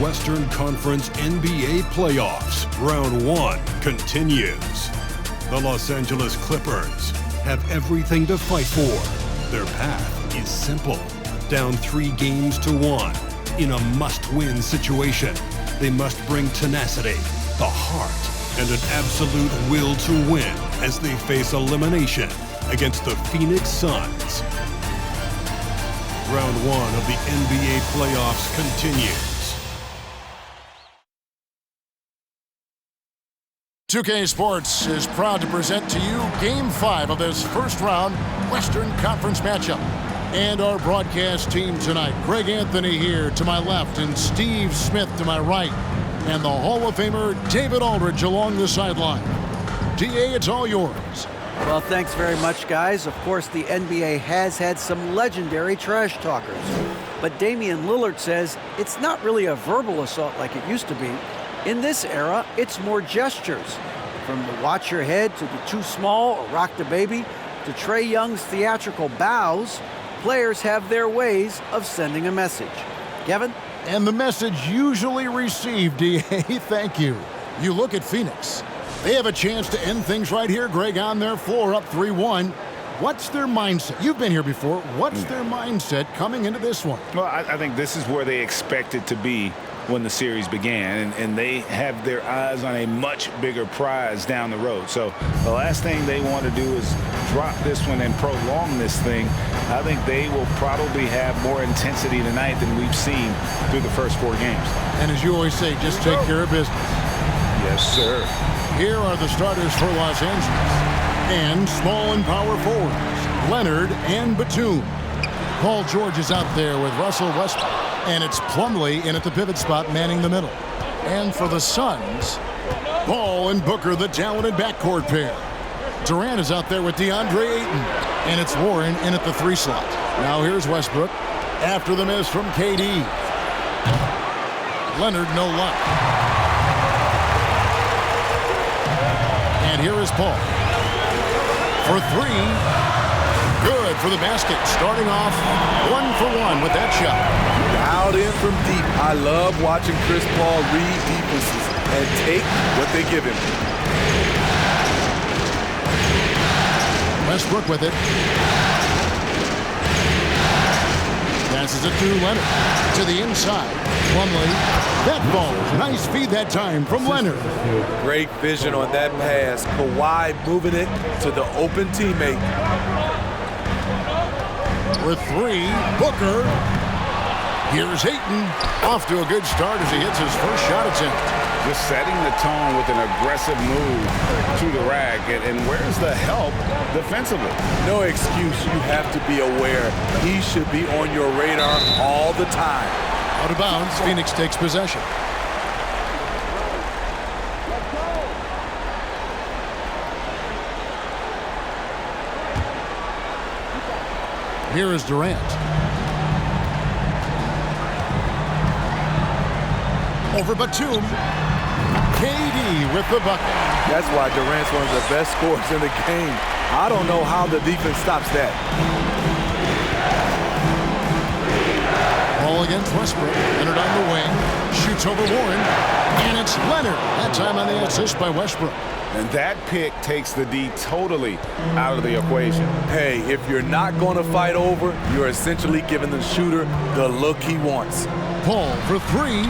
Western Conference NBA Playoffs. Round 1 continues. The Los Angeles Clippers have everything to fight for. Their path is simple. Down 3-1 in a must-win situation. They must bring tenacity, the heart, and an absolute will to win as they face elimination against the Phoenix Suns. Round 1 of the NBA playoffs continues. 2K Sports is proud to present to you Game 5 of this first-round Western Conference matchup. And our broadcast team tonight, Greg Anthony here to my left and Steve Smith to my right. And the Hall of Famer David Aldridge along the sideline. DA, it's all yours. Well, thanks very much, guys. Of course, the NBA has had some legendary trash talkers. But Damian Lillard says it's not really a verbal assault like it used to be. In this era, it's more gestures. From the watch your head to the too small or rock the baby to Trae Young's theatrical bows, players have their ways of sending a message. Kevin? And the message usually received, DA, thank you. You look at Phoenix. They have a chance to end things right here, Greg, on their floor, up 3-1. What's their mindset? You've been here before. What's their mindset coming into this one? Well, I think this is where they expected to be when the series began, and they have their eyes on a much bigger prize down the road. So the last thing they want to do is drop this one and prolong this thing. I think they will probably have more intensity tonight than we've seen through the first 4 games. And as you always say, just take care of business. Yes, sir. Here are the starters for Los Angeles. And small and power forwards, Leonard and Batum. Paul George is out there with Russell Westbrook. And it's Plumlee in at the pivot spot, manning the middle. And for the Suns, Ball and Booker, the talented backcourt pair. Durant is out there with DeAndre Ayton. And it's Warren in at the 3 slot. Now here's Westbrook after the miss from KD. Leonard, no luck. And here is Paul. For three. Good for the basket. Starting off 1 for 1 with that shot. Out in from deep. I love watching Chris Paul read defenses and take what they give him. Westbrook with it. Passes it to Leonard. To the inside. Plumlee. That ball. Nice feed that time from Leonard. Great vision on that pass. Kawhi moving it to the open teammate. For three. Booker. Here's Ayton. Off to a good start as he hits his first shot attempt. Just setting the tone with an aggressive move to the rack. And where's the help defensively? No excuse. You have to be aware. He should be on your radar all the time. Out of bounds. Phoenix takes possession. Here is Durant. Over Batum. KD with the bucket. That's why Durant's one of the best scorers in the game. I don't know how the defense stops that. Ball against Westbrook. Leonard on the wing. Shoots over Warren. And it's Leonard. That time on the assist by Westbrook. And that pick takes the D totally out of the equation. Hey, if you're not going to fight over, you're essentially giving the shooter the look he wants. Paul for three.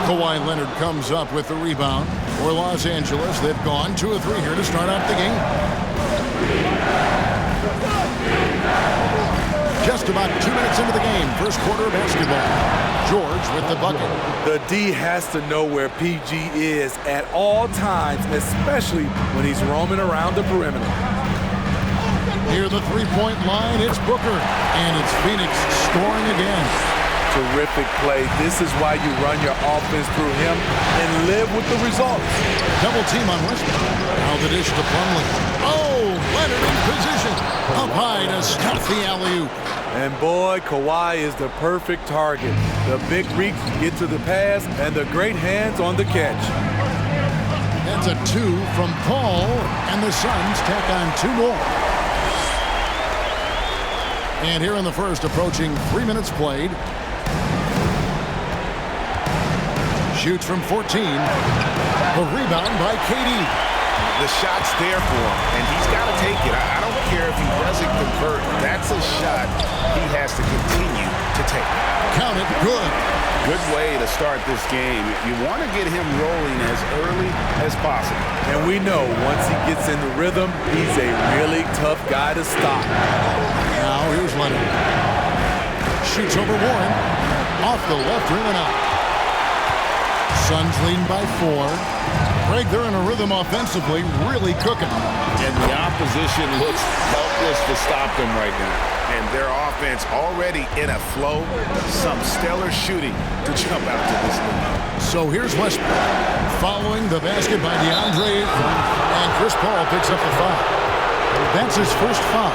Kawhi Leonard comes up with the rebound for Los Angeles. They've gone 2 of 3 here to start out the game. Just about 2 minutes into the game. First quarter of basketball. George with the bucket. The D has to know where PG is at all times, especially when he's roaming around the perimeter. Near the three-point line, it's Booker. And it's Phoenix scoring again. Terrific play. This is why you run your offense through him and live with the results. Double team on Westbrook. Now the dish to Plumlee. Oh, Leonard in position. Up high to stop the alley-oop. And boy, Kawhi is the perfect target. The big reach to get to the pass and the great hands on the catch. That's a 2 from Paul, and the Suns tack on 2 more. And here in the first, approaching 3 minutes played. Shoots from 14. A rebound by KD. The shot's there for him, and he's got to take it. I don't care if he doesn't convert. That's a shot he has to continue to take. Count it. Good. Good way to start this game. You want to get him rolling as early as possible. And we know once he gets in the rhythm, he's a really tough guy to stop. Now here's Leonard. Shoots over Warren. Off the left rim and out. Suns leading by 4. Greg, they're in a rhythm offensively, really cooking. And the opposition looks helpless to stop them right now. And their offense already in a flow. Some stellar shooting to jump out to this lead. So here's Westbrook. Following the basket by DeAndre Ayton. And Chris Paul picks up the foul. That's his first foul.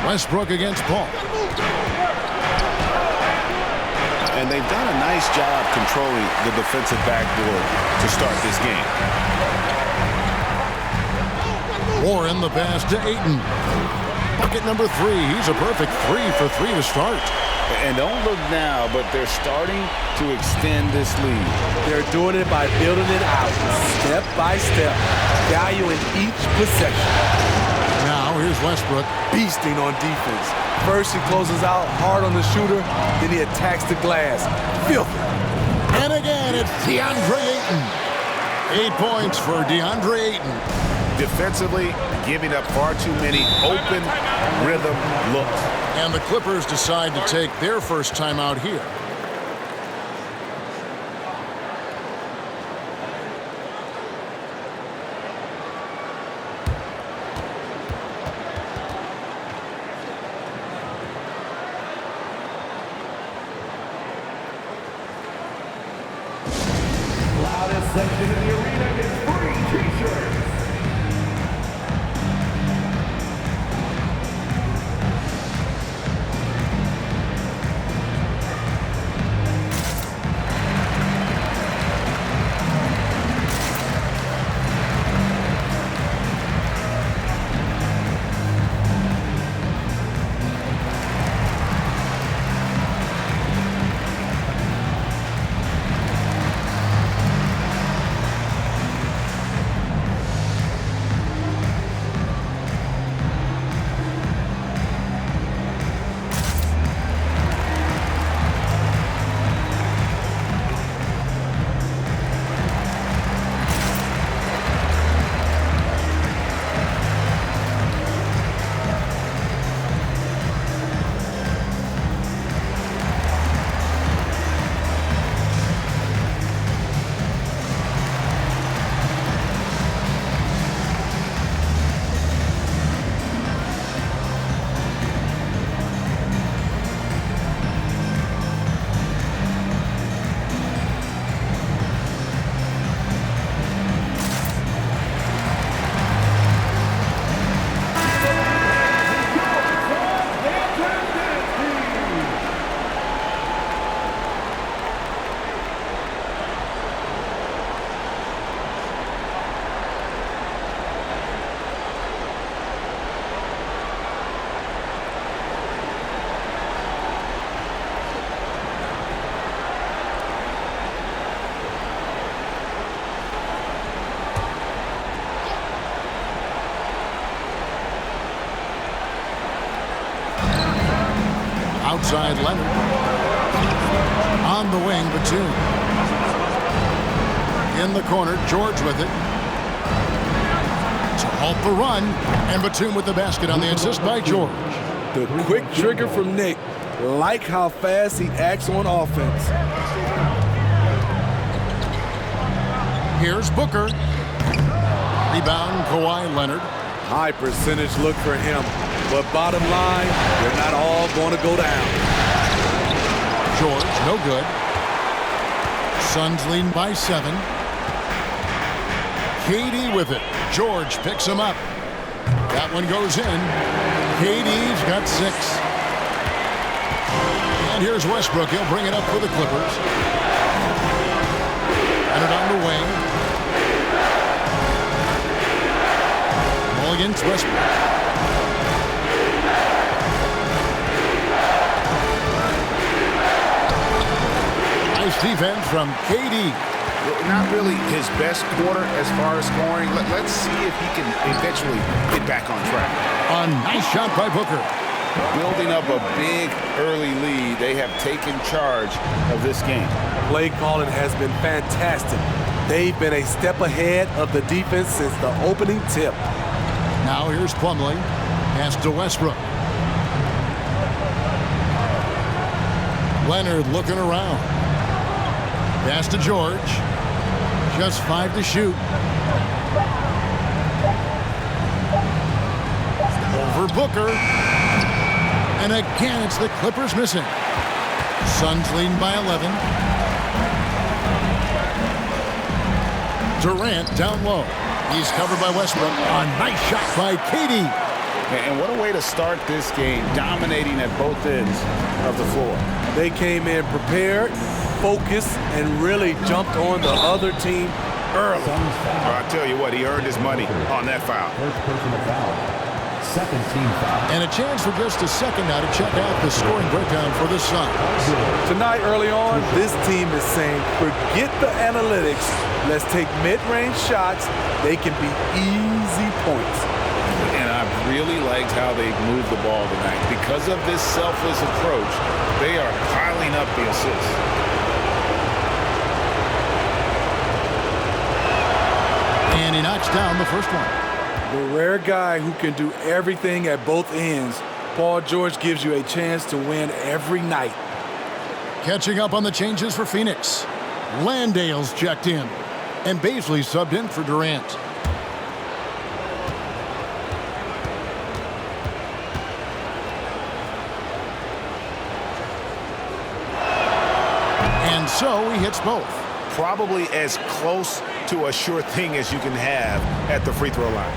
Westbrook against Paul. And they've done a nice job controlling the defensive backboard to start this game. Warren the pass to Ayton. Bucket number 3. He's a perfect 3 for 3 to start. And don't look now, but they're starting to extend this lead. They're doing it by building it out, step by step, valuing each possession. Now here's Westbrook. Beasting on defense. First he closes out hard on the shooter, then he attacks the glass. Filthy. And again, it's DeAndre Ayton. 8 points for DeAndre Ayton. Defensively, giving up far too many open rhythm looks. And the Clippers decide to take their first time out here. Loudest section in the arena is free t-shirts. Outside Leonard. On the wing, Batum. In the corner, George with it. To halt the run. And Batum with the basket on the assist by George. The quick trigger from Nick. Like how fast he acts on offense. Here's Booker. Rebound, Kawhi Leonard. High percentage look for him. But bottom line, they're not all going to go down. George, no good. Suns leading by 7. KD with it. George picks him up. That one goes in. KD's got 6. And here's Westbrook. He'll bring it up for the Clippers. Leonard on the wing. Ball against Westbrook. Nice defense from KD. Not really his best quarter as far as scoring. Let's see if he can eventually get back on track. A nice shot by Booker. Building up a big early lead, they have taken charge of this game. Play calling has been fantastic. They've been a step ahead of the defense since the opening tip. Now here's Plumlee. Pass to Westbrook. Leonard looking around. Pass to George. Just 5 to shoot. Over Booker. And again, it's the Clippers missing. Suns leading by 11. Durant down low. He's covered by Westbrook. A nice shot by KD. And what a way to start this game, dominating at both ends of the floor. They came in prepared, focused, and really jumped on the other team early. I'll tell you what, he earned his money on that foul. First personal foul. Second team foul. And a chance for just a second now to check out the scoring breakdown for the Suns. Tonight, early on, this team is saying, forget the analytics. Let's take mid-range shots. They can be easy points. And I really liked how they moved the ball tonight. Because of this selfless approach, they are piling up the assists. And he knocks down the first one. The rare guy who can do everything at both ends. Paul George gives you a chance to win every night. Catching up on the changes for Phoenix. Landale's checked in. And Baisley subbed in for Durant. And so he hits both. Probably as close to a sure thing as you can have at the free throw line.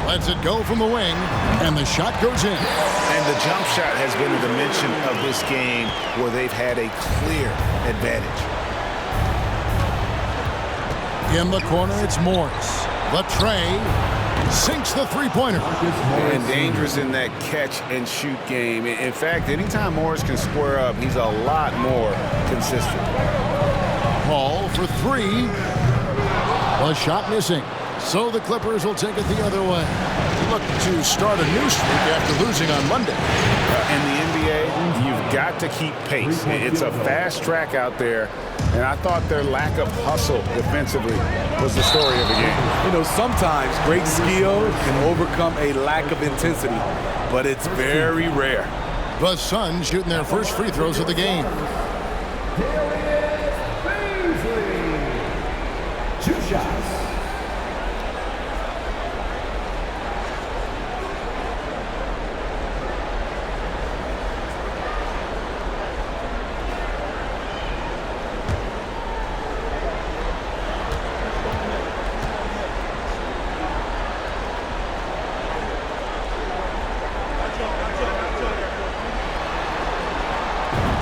Lets it go from the wing, and the shot goes in. And the jump shot has been a dimension of this game where they've had a clear advantage. In the corner, it's Morris. The tray sinks the three-pointer. And dangerous in that catch-and-shoot game. In fact, anytime Morris can square up, he's a lot more consistent. Paul for 3. The shot missing. So the Clippers will take it the other way. Look to start a new streak after losing on Monday. In the NBA, you've got to keep pace. It's a fast track out there, and I thought their lack of hustle defensively was the story of the game. You know, sometimes great skill can overcome a lack of intensity, but it's very rare. The Suns shooting their first free throws of the game. Two shots.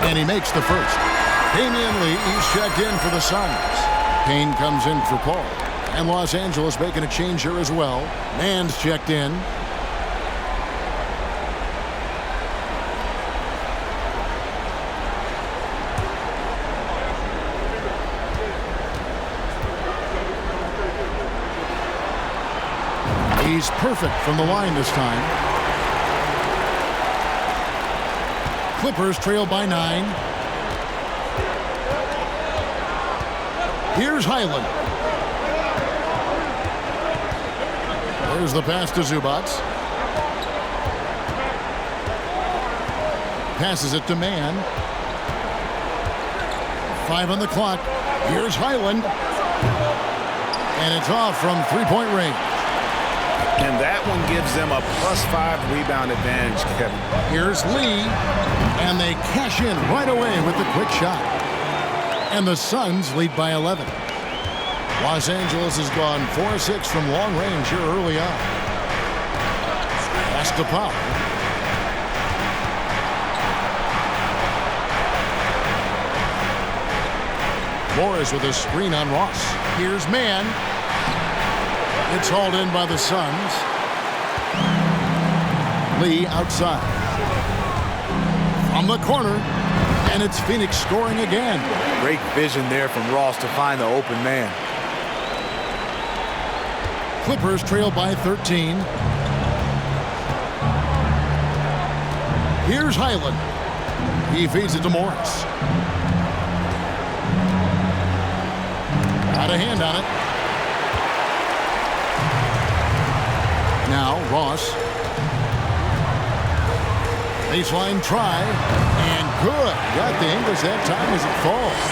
And he makes the first. Damian Lee is checked in for the Suns. Payne comes in for Paul. And Los Angeles making a change here as well. Mann's checked in. He's perfect from the line this time. Clippers trail by 9. Here's Highland. There's the pass to Zubac. Passes it to Mann. 5 on the clock. Here's Highland. And it's off from three-point range. And that one gives them a +5 rebound advantage, Kevin. Here's Lee. And they cash in right away with the quick shot. And the Suns lead by 11. Los Angeles has gone 4-6 from long range here early on. Pass to Powell. Morris with a screen on Ross. Here's Mann. It's hauled in by the Suns. Lee outside. From the corner. And it's Phoenix scoring again. Great vision there from Ross to find the open man. Clippers trail by 13. Here's Highland. He feeds it to Morris. Got a hand on it. Now Ross. Baseline try. And good. Got the English that time as it falls.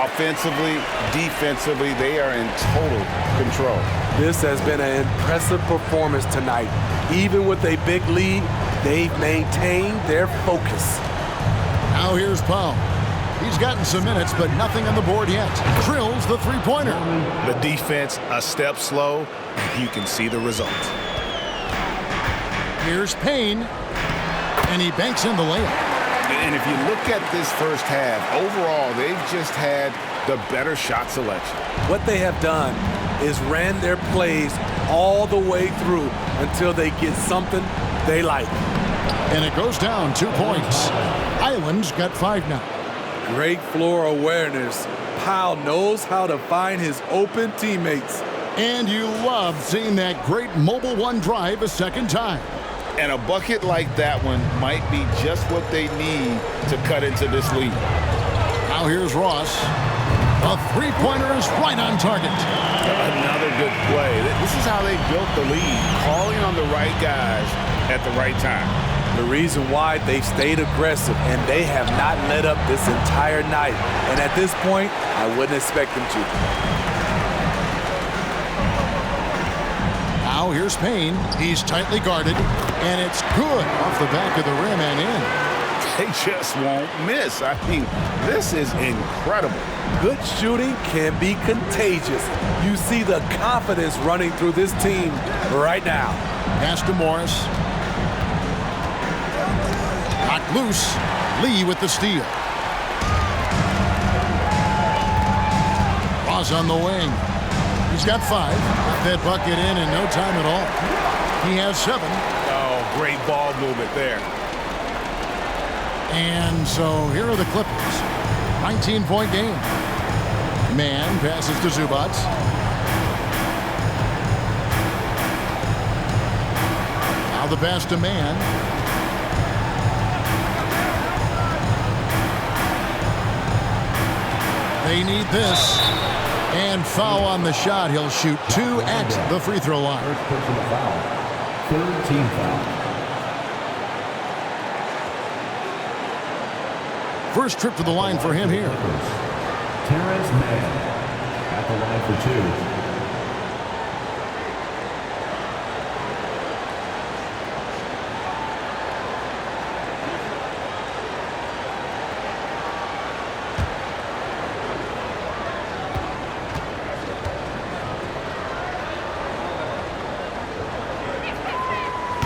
Offensively, defensively, they are in total control. This has been an impressive performance tonight. Even with a big lead, they've maintained their focus. Now here's Powell. He's gotten some minutes, but nothing on the board yet. Drills the three-pointer. The defense a step slow. You can see the result. Here's Payne. And he banks in the layup. And if you look at this first half, overall, they've just had the better shot selection. What they have done is ran their plays all the way through until they get something they like. And it goes down 2 points. Island's got 5 now. Great floor awareness. Powell knows how to find his open teammates. And you love seeing that great mobile one drive a second time. And a bucket like that one might be just what they need to cut into this lead. Now here's Ross. A three-pointer is right on target. Another good play. This is how they built the lead, calling on the right guys at the right time. The reason why they've stayed aggressive, and they have not let up this entire night. And at this point, I wouldn't expect them to. Now here's Payne. He's tightly guarded, and it's good off the back of the rim and in. They just won't miss. I mean, this is incredible. Good shooting can be contagious. You see the confidence running through this team right now. Pass to Morris. Knocked loose. Lee with the steal. Ross on the wing. He's got 5. Got that bucket in no time at all. He has 7. Oh, great ball movement there. And so here are the Clippers. 19-point game. Mann passes to Zubac. Now the pass to Mann. They need this. And foul on the shot. He'll shoot 2 at the free throw line. First personal foul. Third team foul. First trip to the line for him here. Terrence Mann at the line for 2.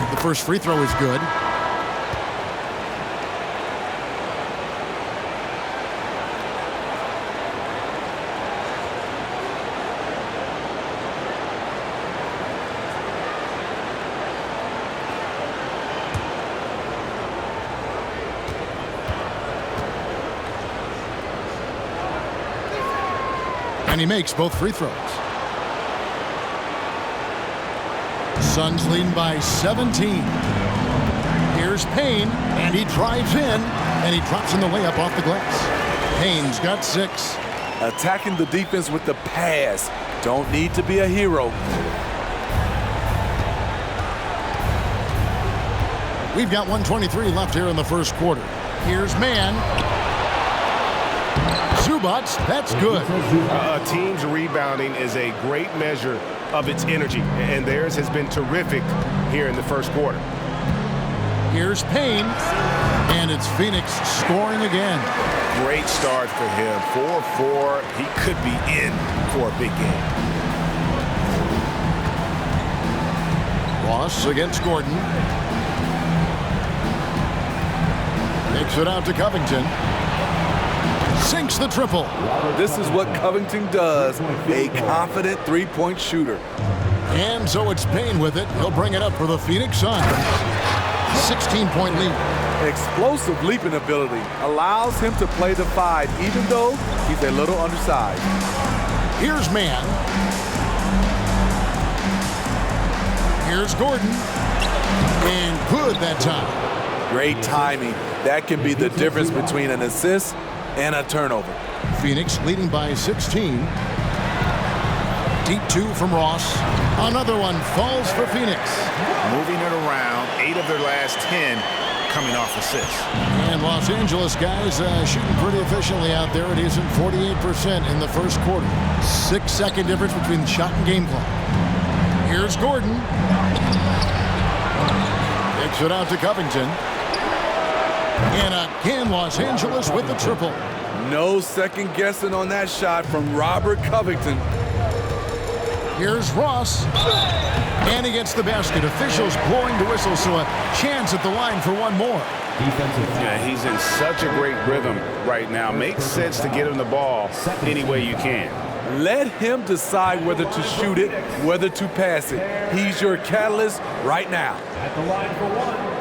The first free throw is good. And he makes both free throws. Suns leading by 17. Here's Here's Payne, and he drives in, and he drops in the layup off the glass. Payne's got 6. Attacking the defense with the pass. Don't need to be a hero. We've got 1:23 left here in the first quarter. Here's Mann. Zubac, that's good. A team's rebounding is a great measure of its energy, and theirs has been terrific here in the first quarter. Here's Payne, and it's Phoenix scoring again. Great start for him. 4-4. He could be in for a big game. Ross against Gordon. Takes it out to Covington. Sinks the triple. This is what Covington does. A confident three-point shooter. And so it's Payne with it. He'll bring it up for the Phoenix Suns. 16-point lead. Explosive leaping ability allows him to play the 5, even though he's a little undersized. Here's Mann. Here's Gordon. And good that time. Great timing. That can be the difference between an assist and a turnover. Phoenix leading by 16. Deep 2 from Ross. Another one falls for Phoenix. Moving it around, 8 of their last 10 coming off assists. And Los Angeles guys shooting pretty efficiently out there. It is at 48% in the first quarter. 6-second difference between the shot and game clock. Here's Gordon. Takes it out to Covington. And again, Los Angeles with the triple. No second guessing on that shot from Robert Covington. Here's Ross. And he gets the basket. Officials blowing the whistle, so a chance at the line for one more. Yeah, he's in such a great rhythm right now. Makes sense to get him the ball any way you can. Let him decide whether to shoot it, whether to pass it. He's your catalyst right now. At the line for one.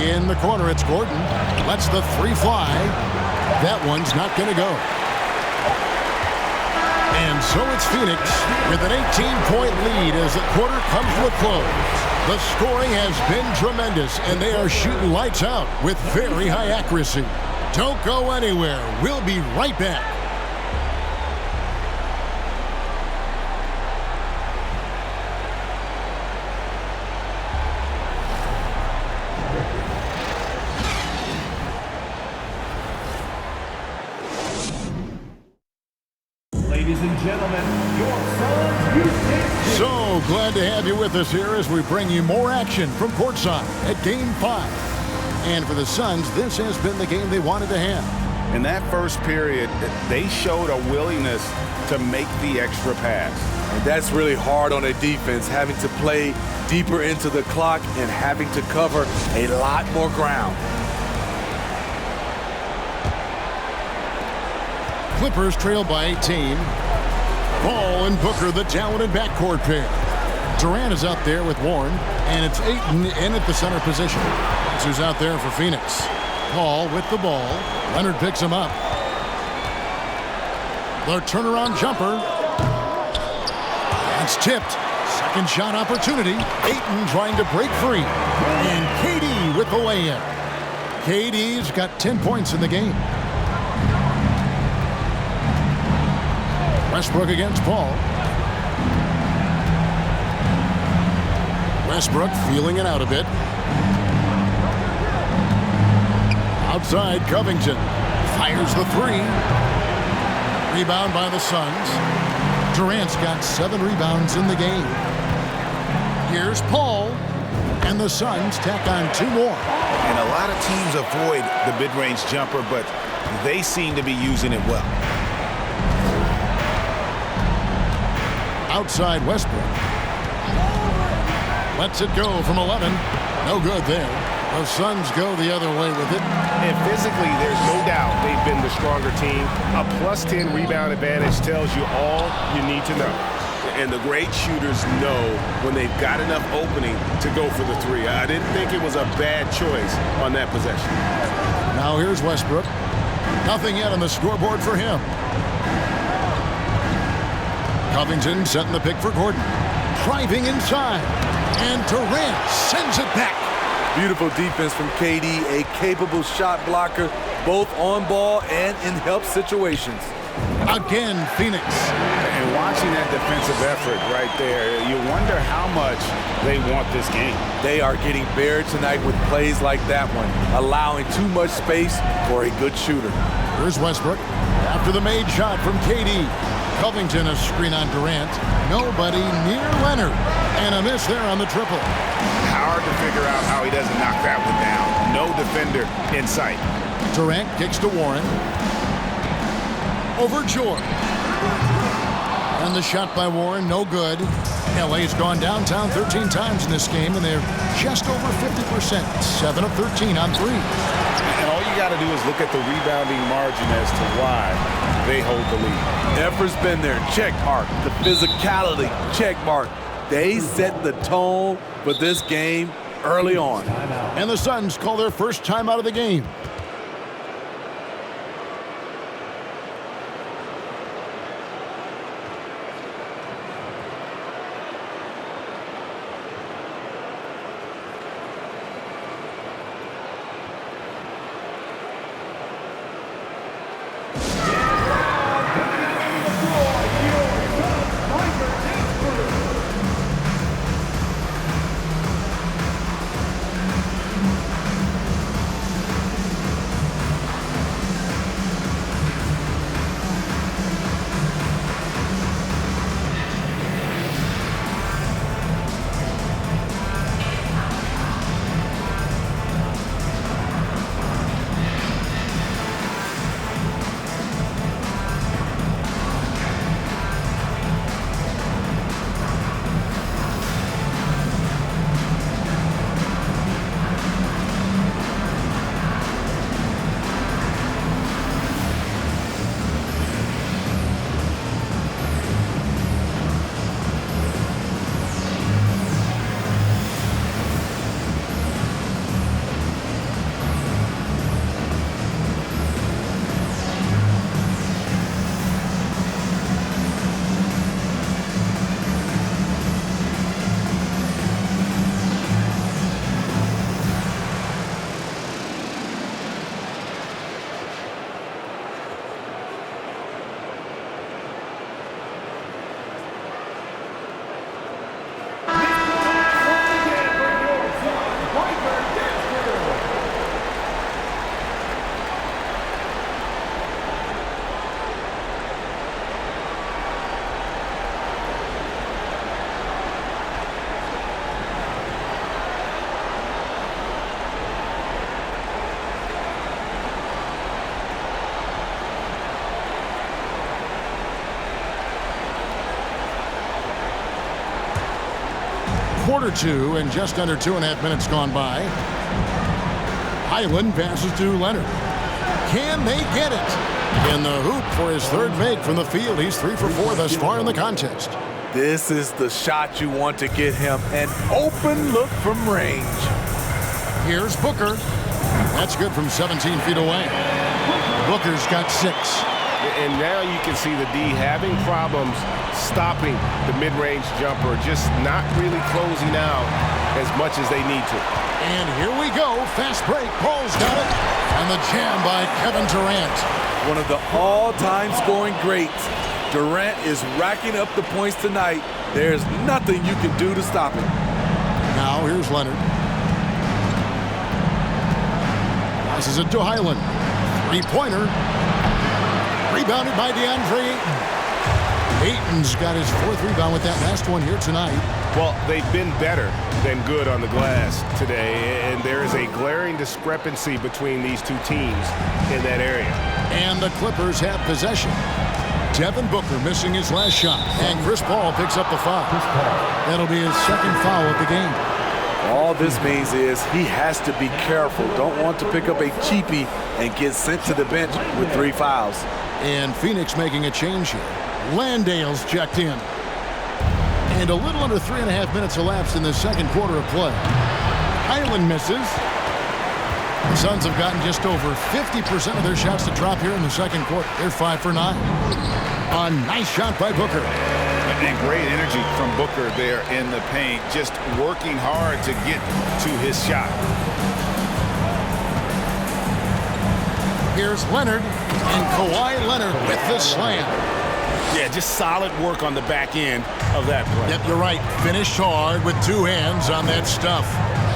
In the corner, it's Gordon. Lets the 3 fly. That one's not going to go. And so it's Phoenix with an 18-point lead as the quarter comes to a close. The scoring has been tremendous, and they are shooting lights out with very high accuracy. Don't go anywhere. We'll be right back. Ladies and gentlemen, your Suns Houston. So glad to have you with us here as we bring you more action from courtside at Game 5. And for the Suns, this has been the game they wanted to have. In that first period, they showed a willingness to make the extra pass. And that's really hard on a defense, having to play deeper into the clock and having to cover a lot more ground. Clippers trail by 18. Ball and Booker, the talented backcourt pair. Durant is out there with Warren, and it's Ayton in at the center position. That's who's out there for Phoenix. Paul with the ball. Leonard picks him up. The turnaround jumper. That's tipped. Second shot opportunity. Ayton trying to break free. And KD with the lay-in. KD's got 10 points in the game. Westbrook against Paul. Westbrook feeling it out a bit. Outside, Covington fires the 3. Rebound by the Suns. Durant's got 7 rebounds in the game. Here's Paul, and the Suns tack on 2 more. And a lot of teams avoid the mid-range jumper, but they seem to be using it well. Outside Westbrook. Lets it go from 11. No good there. The Suns go the other way with it. And physically, there's no doubt they've been the stronger team. A +10 rebound advantage tells you all you need to know. And the great shooters know when they've got enough opening to go for the three. I didn't think it was a bad choice on that possession. Now here's Westbrook. Nothing yet on the scoreboard for him. Covington setting the pick for Gordon. Driving inside. And Durant sends it back. Beautiful defense from KD, a capable shot blocker, both on ball and in help situations. Again, Phoenix. And watching that defensive effort right there, you wonder how much they want this game. They are getting buried tonight with plays like that one, allowing too much space for a good shooter. Here's Westbrook. After the made shot from KD. Covington a screen on Durant. Nobody near Leonard. And a miss there on the triple. Hard to figure out how he doesn't knock that one down. No defender in sight. Durant kicks to Warren. Over Jordan. And the shot by Warren, no good. LA's gone downtown 13 times in this game, and they're just over 50%. 7 of 13 on threes. And all you got to do is look at the rebounding margin as to why they hold the lead. Effort's been there, check mark. The physicality, check mark. They set the tone for this game early on. And the Suns call their first time out of the game. Quarter two and just under 2.5 minutes gone by. Highland passes to Leonard. Can they get it? In the hoop for his third make from the field. He's 3 for 4 thus far in the contest. This is the shot you want to get him. An open look from range. Here's Booker. That's good from 17 feet away. Booker's got 6. And now you can see the D having problems stopping the mid-range jumper, just not really closing out as much as they need to. And here we go. Fast break. Paul's got it. And the jam by Kevin Durant. One of the all-time scoring greats. Durant is racking up the points tonight. There's nothing you can do to stop him. Now here's Leonard. Passes it to Highland. Three-pointer. Rebounded by DeAndre Ayton. Ayton's got his 4th rebound with that last one here tonight. Well, they've been better than good on the glass today, and there is a glaring discrepancy between these two teams in that area. And the Clippers have possession. Devin Booker missing his last shot, and Chris Paul picks up the foul. That'll be his 2nd foul of the game. All this means is he has to be careful. Don't want to pick up a cheapie and get sent to the bench with 3 fouls. And Phoenix making a change here. Landale's checked in. And a little under 3.5 minutes elapsed in the second quarter of play. Highland misses. The Suns have gotten just over 50% of their shots to drop here in the second quarter. They're 5 for 9. A nice shot by Booker. And great energy from Booker there in the paint, just working hard to get to his shot. Here's Leonard, and Kawhi Leonard with the slam. Yeah, just solid work on the back end of that play. Yep, you're right. Finished hard with 2 hands on that stuff.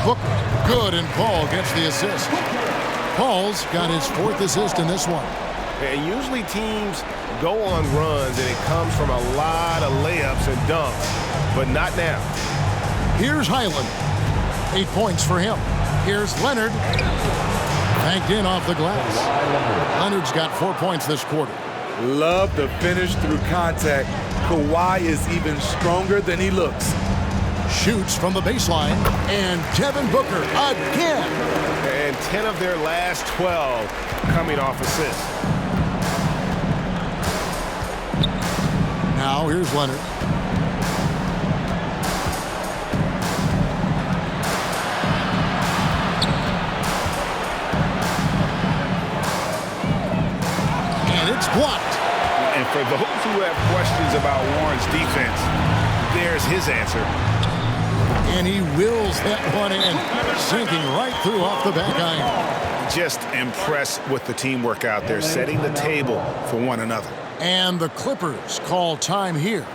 Booker, good, and Paul gets the assist. Paul's got his 4th assist in this one. And usually teams go on runs and it comes from a lot of layups and dunks, but not now. Here's Highland. 8 points for him. Here's Leonard. Banked in off the glass. Leonard's got 4 points this quarter. Love the finish through contact. Kawhi is even stronger than he looks. Shoots from the baseline, and Devin Booker again. And 10 of their last 12 coming off assists. Now here's Leonard. And it's blocked. And for those who have questions about Warren's defense, there's his answer. And he wills that one in, sinking right through off the back iron. Just impressed with the teamwork out there, setting the table for one another. And the Clippers call time here.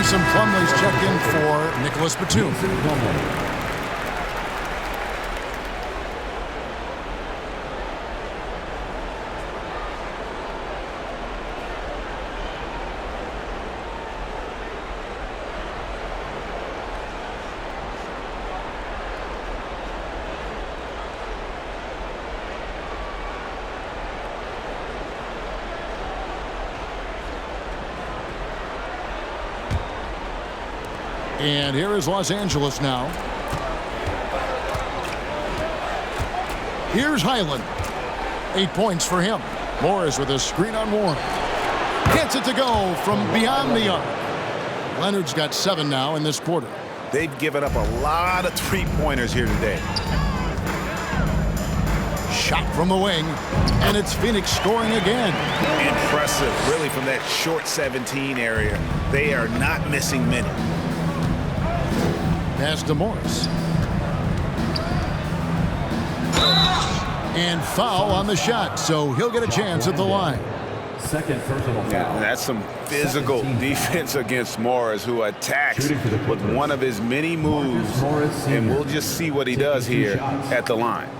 Mason Plumlee's checked in for Nicholas Batum. And here is Los Angeles now. Here's Highland. 8 points for him. Morris with a screen on Warren. Gets it to go from beyond the arc. Leonard's got 7 now in this quarter. They've given up a lot of three-pointers here today. Shot from the wing, and it's Phoenix scoring again. Impressive, really, from that short 17 area. They are not missing many. Pass to Morris. And foul on the shot, so he'll get a chance at the line. Second personal foul. Yeah, that's some physical defense against Morris, who attacks with one of his many moves. And we'll just see what he does here at the line.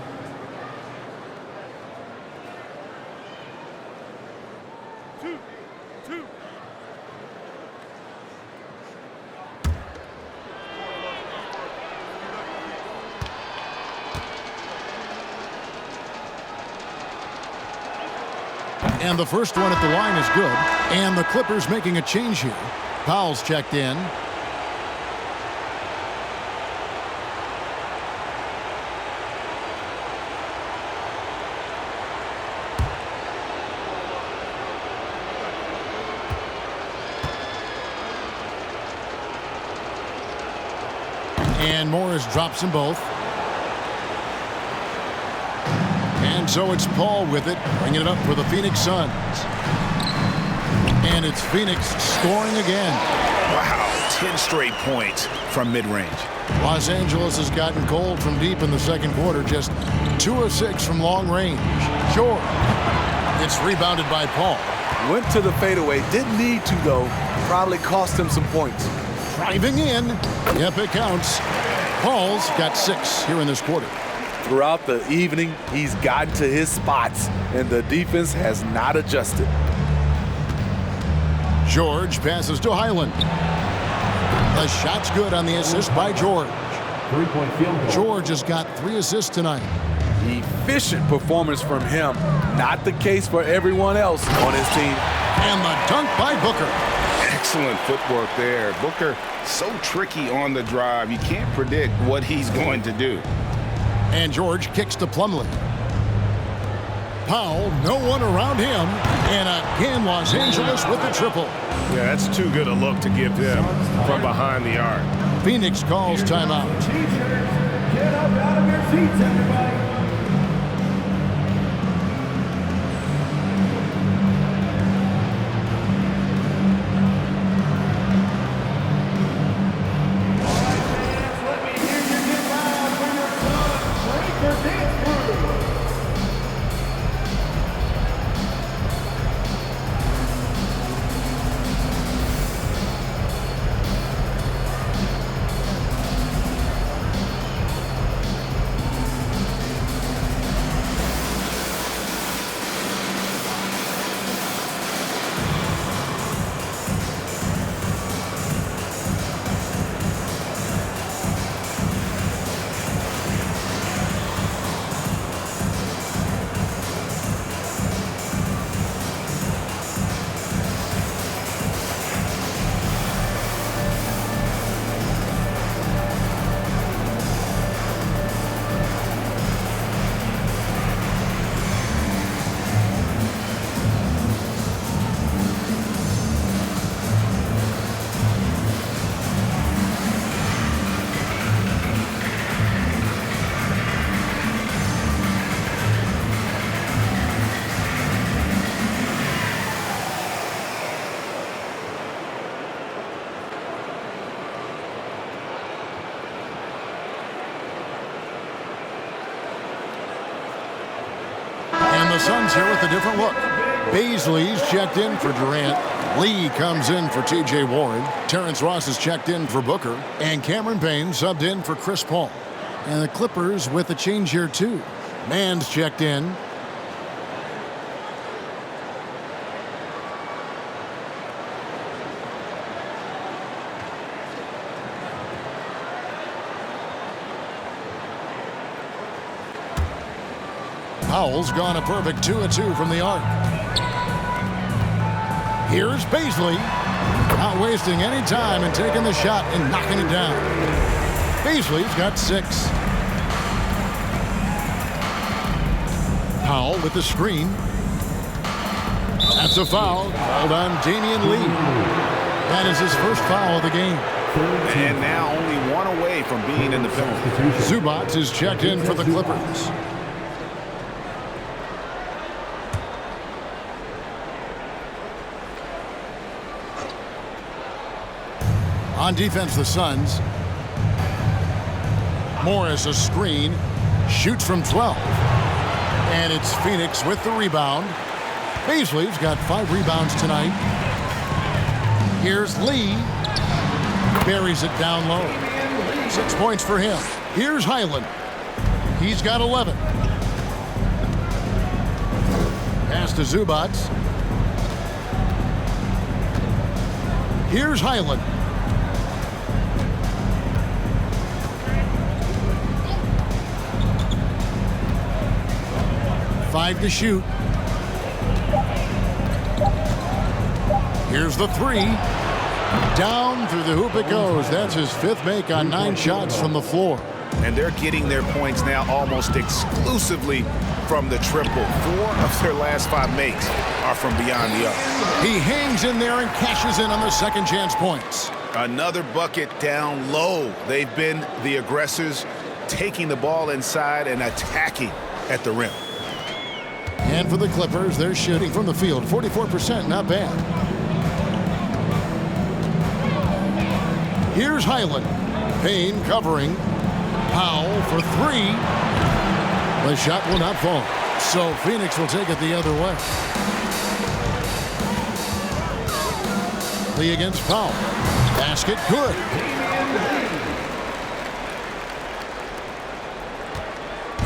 And the first one at the line is good. And the Clippers making a change here. Powell's checked in. And Morris drops them both. And so it's Paul with it, bringing it up for the Phoenix Suns. And it's Phoenix scoring again. Wow, 10 straight points from mid-range. Los Angeles has gotten cold from deep in the second quarter, just 2 of 6 from long range. George. It's rebounded by Paul. Went to the fadeaway, didn't need to though. Probably cost him some points. Driving in. Yep, it counts. Paul's got 6 here in this quarter. Throughout the evening, he's gotten to his spots, and the defense has not adjusted. George passes to Highland. The shot's good on the assist by George. 3-point field goal. George has got 3 assists tonight. Efficient performance from him. Not the case for everyone else on his team. And the dunk by Booker. Excellent footwork there. Booker, so tricky on the drive. You can't predict what he's going to do. And George kicks to Plumlee. Powell, no one around him. And again, Los Angeles with the triple. Yeah, that's too good a look to give them from behind the arc. Phoenix calls timeout. Get up out of your seats, everybody. The Suns here with a different look. Baisley's checked in for Durant. Lee comes in for T.J. Warren. Terrence Ross is checked in for Booker. And Cameron Payne subbed in for Chris Paul. And the Clippers with a change here too. Mann's checked in. Powell's gone a perfect 2 of 2 from the arc. Here's Baisley. Not wasting any time and taking the shot and knocking it down. Baisley's got 6. Powell with the screen. That's a foul. Called on Damian Lee. That is his first foul of the game. And now only 1 away from being in the penalty. Zubac is checked in for the Clippers. On defense, the Suns. Morris a screen. Shoots from 12. And it's Phoenix with the rebound. Baisley's got 5 rebounds tonight. Here's Lee. Buries it down low. 6 points for him. Here's Highland. He's got 11. Pass to Zubac. Here's Highland. 5 to shoot. Here's the three. Down through the hoop it goes. That's his 5th make on 9 shots from the floor. And they're getting their points now almost exclusively from the triple. 4 of their last 5 makes are from beyond the arc. He hangs in there and cashes in on the second chance points. Another bucket down low. They've been the aggressors, taking the ball inside and attacking at the rim. And for the Clippers, they're shooting from the field. 44%, not bad. Here's Highland. Payne covering. Powell for 3. The shot will not fall. So Phoenix will take it the other way. Lee against Powell. Basket good.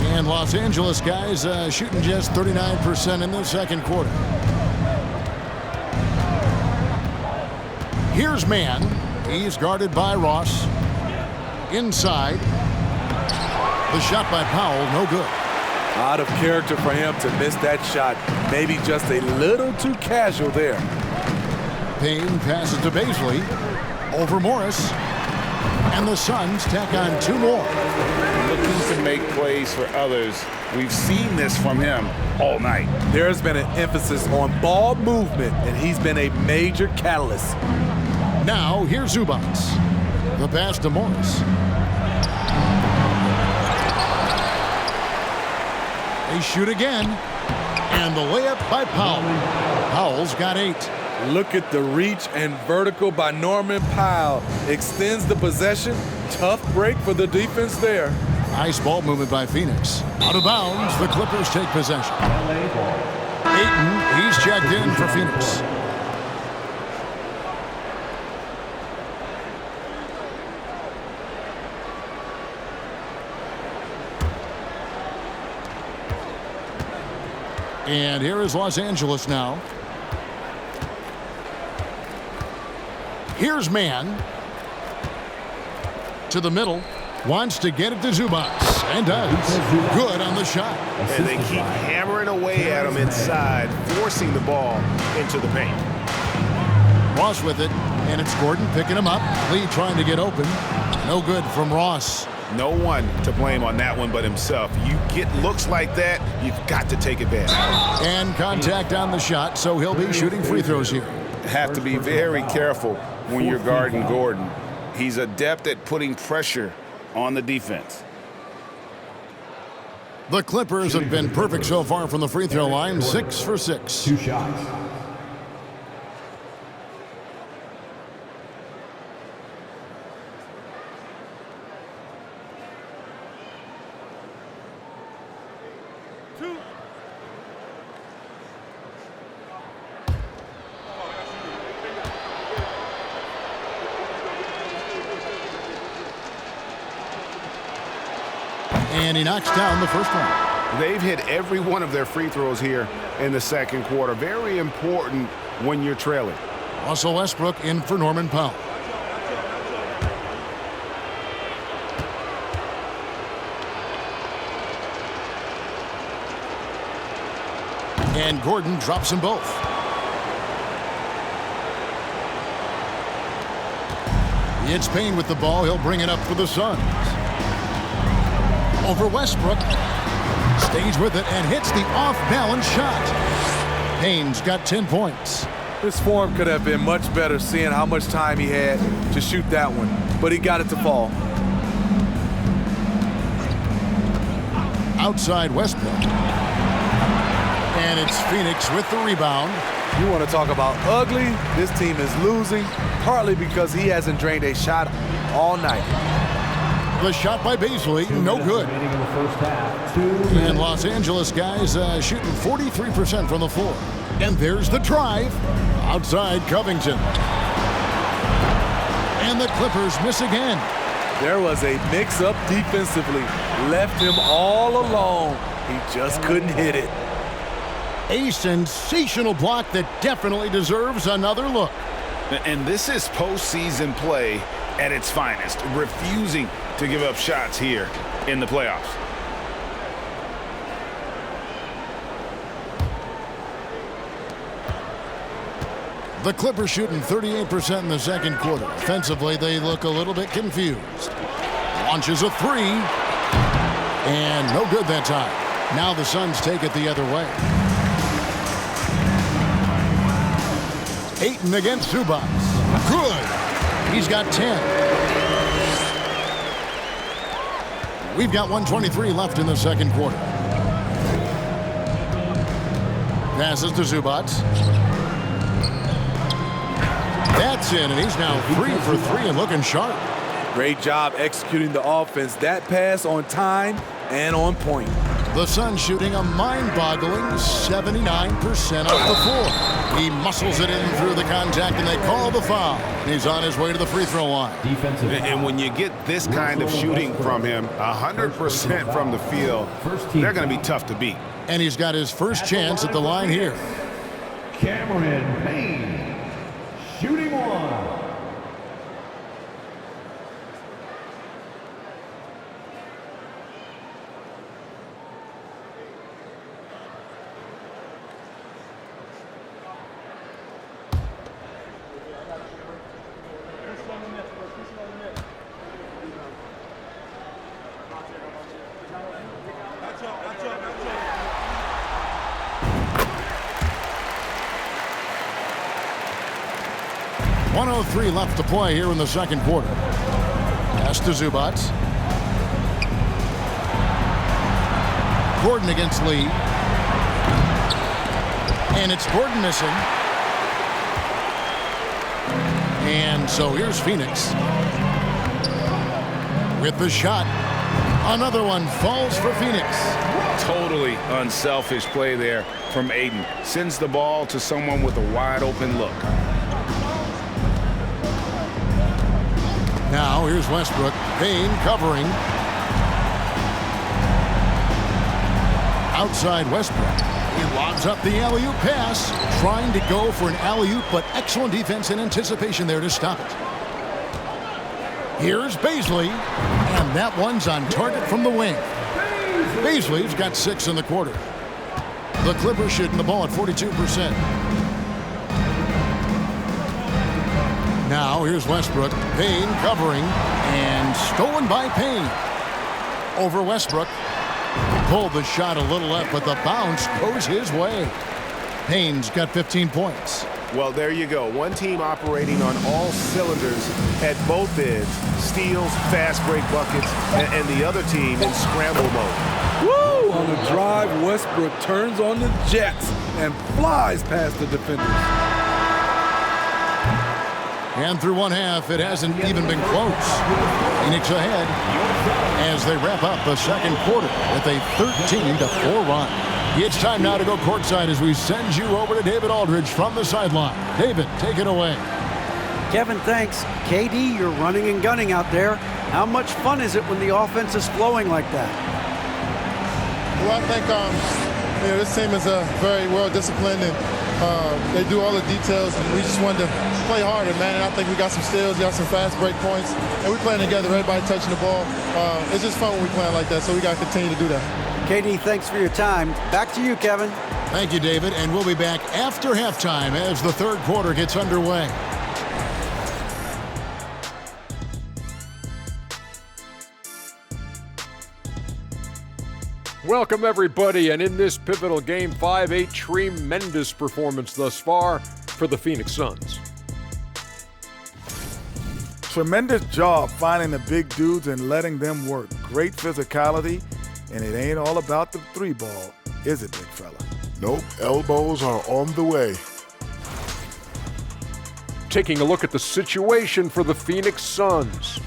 And Los Angeles guys shooting just 39% in the second quarter. Here's Mann. He's guarded by Ross. Inside. The shot by Powell, no good. Out of character for him to miss that shot. Maybe just a little too casual there. Payne passes to Baisley. Over Morris. And the Suns tack on 2 more. Looking to make plays for others. We've seen this from him all night. There's been an emphasis on ball movement, and he's been a major catalyst. Now, here's Zubac. The pass to Morris. They shoot again. And the layup by Powell. Powell's got 8. Look at the reach and vertical by Norman Powell. Extends the possession. Tough break for the defense there. Nice ball movement by Phoenix. Out of bounds, the Clippers take possession. Ayton, he's checked in for Phoenix. And here is Los Angeles now. Here's Mann. To the middle. Wants to get it to Zubac. And does. Good on the shot. And they keep hammering away at him inside, forcing the ball into the paint. Ross with it. And it's Gordon picking him up. Lee trying to get open. No good from Ross. No one to blame on that one but himself. You get looks like that, you've got to take advantage. And contact on the shot, so he'll be shooting free throws here. Have to be very careful when you're guarding Gordon. He's adept at putting pressure on the defense. The Clippers have been perfect so far from the free throw line, 6 for 6. 2 shots. And he knocks down the first one. They've hit every one of their free throws here in the second quarter. Very important when you're trailing. Russell Westbrook in for Norman Powell. And Gordon drops them both. It's Payne with the ball. He'll bring it up for the Suns. Over Westbrook. Stays with it and hits the off-balance shot. Payne's got 10 points. His form could have been much better seeing how much time he had to shoot that one, but he got it to fall. Outside Westbrook. And it's Phoenix with the rebound. You want to talk about ugly? This team is losing, partly because he hasn't drained a shot all night. The shot by Baisley, no good. And Los Angeles guys shooting 43% from the floor. And there's the drive. Outside Covington. And the Clippers miss again. There was a mix-up defensively. Left him all alone. He just couldn't hit it. A sensational block that definitely deserves another look. And this is postseason play at its finest, refusing to give up shots here in the playoffs. The Clippers shooting 38% in the second quarter. Offensively, they look a little bit confused. Launches a three. And no good that time. Now the Suns take it the other way. Ayton against Zubac. Good. He's got 10. We've got 1:23 left in the second quarter. Passes to Zubac. That's in, and he's now 3 for 3 and looking sharp. Great job executing the offense. That pass on time and on point. The Suns shooting a mind-boggling 79% off the floor. He muscles it in through the contact, and they call the foul. He's on his way to the free throw line. And when you get this kind of shooting from him, 100% from the field, they're going to be tough to beat. And he's got his first chance at the line here. Cameron Payne, shooting one. .103 left to play here in the second quarter. Pass to Zubac. Gordon against Lee. And it's Gordon missing. And so here's Phoenix. With the shot. Another one falls for Phoenix. Totally unselfish play there from Ayton. Sends the ball to someone with a wide open look. Now here's Westbrook. Payne covering. Outside Westbrook. He lobs up the alley-oop pass. Trying to go for an alley-oop, but excellent defense and anticipation there to stop it. Here's Bazley. And that one's on target from the wing. Bazley's got 6 in the quarter. The Clippers shooting the ball at 42%. Now here's Westbrook. Payne covering and stolen by Payne. Over Westbrook. Pulled the shot a little left, but the bounce goes his way. Payne's got 15 points. Well, there you go. One team operating on all cylinders at both ends. Steals, fast break buckets, and the other team in scramble mode. Woo! On the drive, Westbrook turns on the jets and flies past the defenders. And through one half, it hasn't even been close. Phoenix ahead as they wrap up the second quarter with a 13-4 run. It's time now to go courtside as we send you over to David Aldridge from the sideline. David, take it away. Kevin, thanks. KD, you're running and gunning out there. How much fun is it when the offense is flowing like that? Well, I think this team is very well disciplined, and they do all the details, and we just wanted to play harder, man. And I think we got some steals, got some fast break points, and we're playing together, everybody touching the ball. It's just fun when we playing like that, so we got to continue to do that. KD, thanks for your time. Back to you, Kevin. Thank you, David, and we'll be back after halftime as the third quarter gets underway. Welcome, everybody, and in this pivotal Game 5, a tremendous performance thus far for the Phoenix Suns. Tremendous job finding the big dudes and letting them work. Great physicality, and it ain't all about the three ball, is it, big fella? Nope, elbows are on the way. Taking a look at the situation for the Phoenix Suns.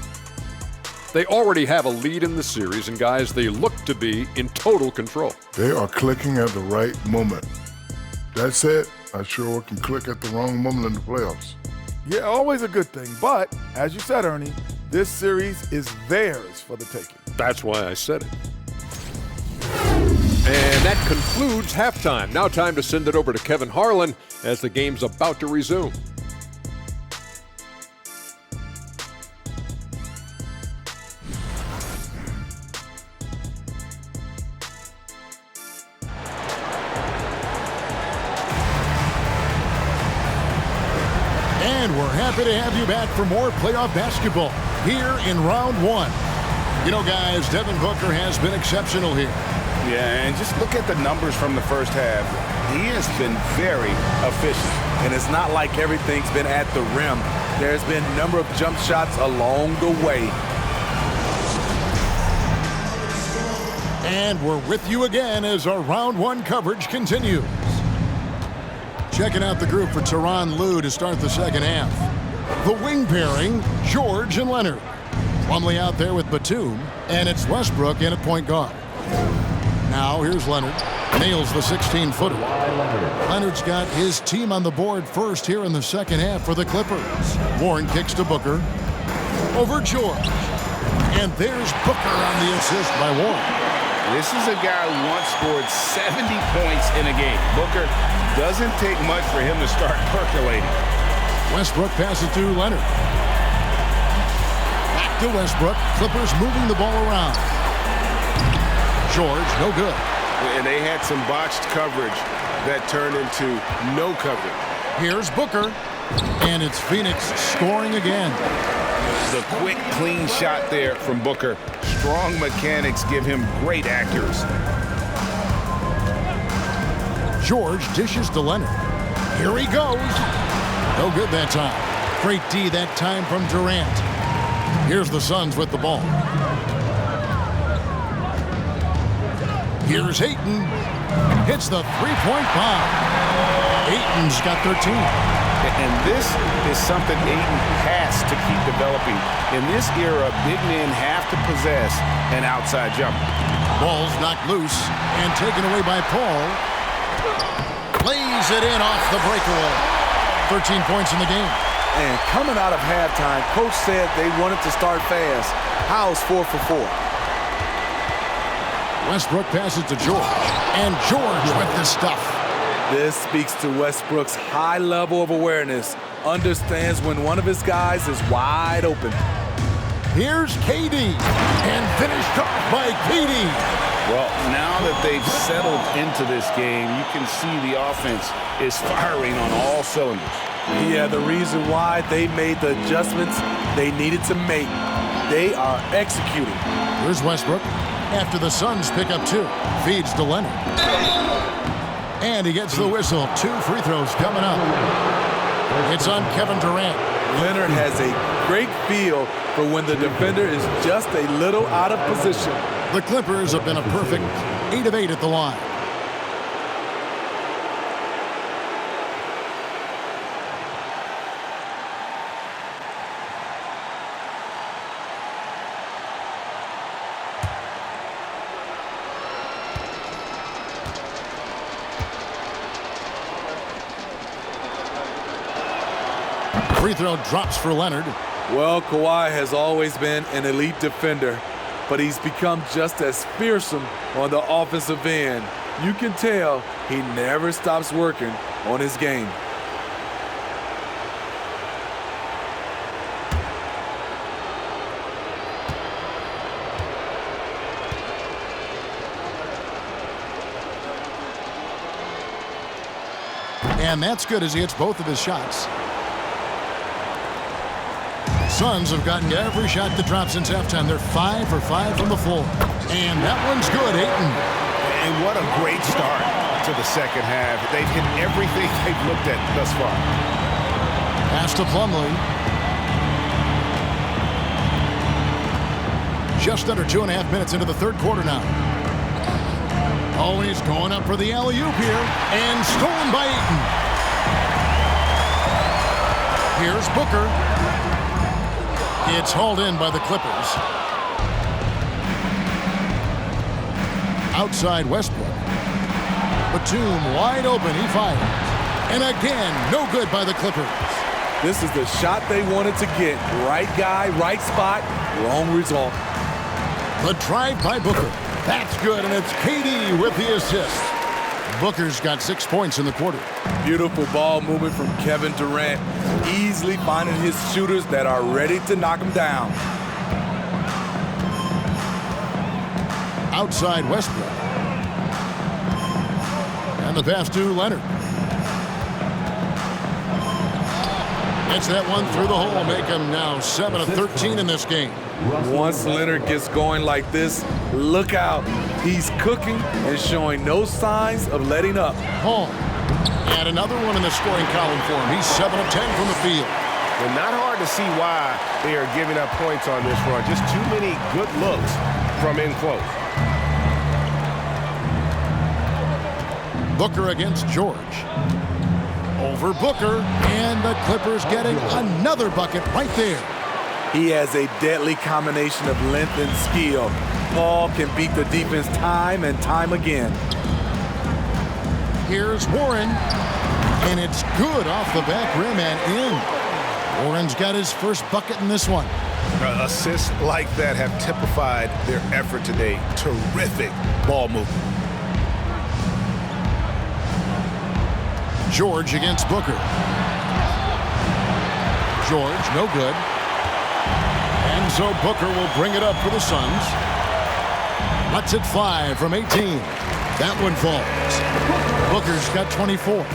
They already have a lead in the series, and guys, they look to be in total control. They are clicking at the right moment. That said, I sure can click at the wrong moment in the playoffs. Yeah, always a good thing. But, as you said, Ernie, this series is theirs for the taking. That's why I said it. And that concludes halftime. Now time to send it over to Kevin Harlan as the game's about to resume. And we're happy to have you back for more playoff basketball here in round one. You know, guys, Devin Booker has been exceptional here. Yeah, and just look at the numbers from the first half. He has been very efficient. And it's not like everything's been at the rim. There's been a number of jump shots along the way. And we're with you again as our round one coverage continues. Checking out the group for Tyronn Lue to start the second half. The wing pairing, George and Leonard. Plumlee out there with Batum, and it's Westbrook in at point guard. Now here's Leonard. Nails the 16-footer. Leonard's got his team on the board first here in the second half for the Clippers. Warren kicks to Booker. Over George. And there's Booker on the assist by Warren. This is a guy who once scored 70 points in a game. Booker doesn't take much for him to start percolating. Westbrook passes to Leonard. Back to Westbrook. Clippers moving the ball around. George, no good. And they had some botched coverage that turned into no coverage. Here's Booker. And it's Phoenix scoring again. The quick, clean shot there from Booker. Strong mechanics give him great accuracy. George dishes to Leonard. Here he goes. No good that time. Great D that time from Durant. Here's the Suns with the ball. Here's Ayton. Hits the three-point bomb. Ayton's got 13. And this is something Ayton has to keep developing. In this era, big men have to possess an outside jumper. Ball's knocked loose and taken away by Paul. Lays it in off the breakaway. 13 points in the game. And coming out of halftime, Coach said they wanted to start fast. How's 4 for 4? Westbrook passes to George. And George with the stuff. This speaks to Westbrook's high level of awareness. Understands when one of his guys is wide open. Here's KD. And finished off by KD. Well, now that they've settled into this game, you can see the offense is firing on all cylinders. Yeah, the reason why they made the adjustments they needed to make. They are executing. Here's Westbrook. After the Suns pick up 2. Feeds to Leonard. And he gets the whistle. 2 free throws coming up. It's on Kevin Durant. Leonard has a great feel for when the defender is just a little out of position. The Clippers have been a perfect 8 of 8 at the line. Free throw drops for Leonard. Well, Kawhi has always been an elite defender, but he's become just as fearsome on the offensive end. You can tell he never stops working on his game. And that's good as he hits both of his shots. Suns have gotten to every shot that dropped since halftime. They're 5 for 5 from the floor. And that one's good, Ayton. And what a great start to the second half. They've hit everything they've looked at thus far. Pass to Plumlee. Just under 2.5 minutes into the third quarter now. Oh, he's going up for the alley-oop here. And stolen by Ayton. Here's Booker. It's hauled in by the Clippers. Outside Westbrook. Batum wide open. He fires. And again, no good by the Clippers. This is the shot they wanted to get. Right guy, right spot, wrong result. The drive by Booker. That's good, and it's KD with the assist. Booker's got 6 points in the quarter. Beautiful ball movement from Kevin Durant. Easily finding his shooters that are ready to knock him down. Outside Westbrook. And the pass to Leonard. Gets that one through the hole, make him now 7 of 13 in this game. Once Leonard gets going like this, look out. He's cooking and showing no signs of letting up. Paul. And another one in the scoring column for him. He's 7 of 10 from the field. Well, not hard to see why they are giving up points on this run. Just too many good looks from in close. Booker against George. Over Booker, and the Clippers getting another bucket right there. He has a deadly combination of length and skill. Paul can beat the defense time and time again. Here's Warren, and it's good off the back rim and in. Warren's got his first bucket in this one. Assists like that have typified their effort today. Terrific ball movement. George against Booker. George, no good. And so Booker will bring it up for the Suns. Lets it fly from 18. That one falls. Booker's got 24.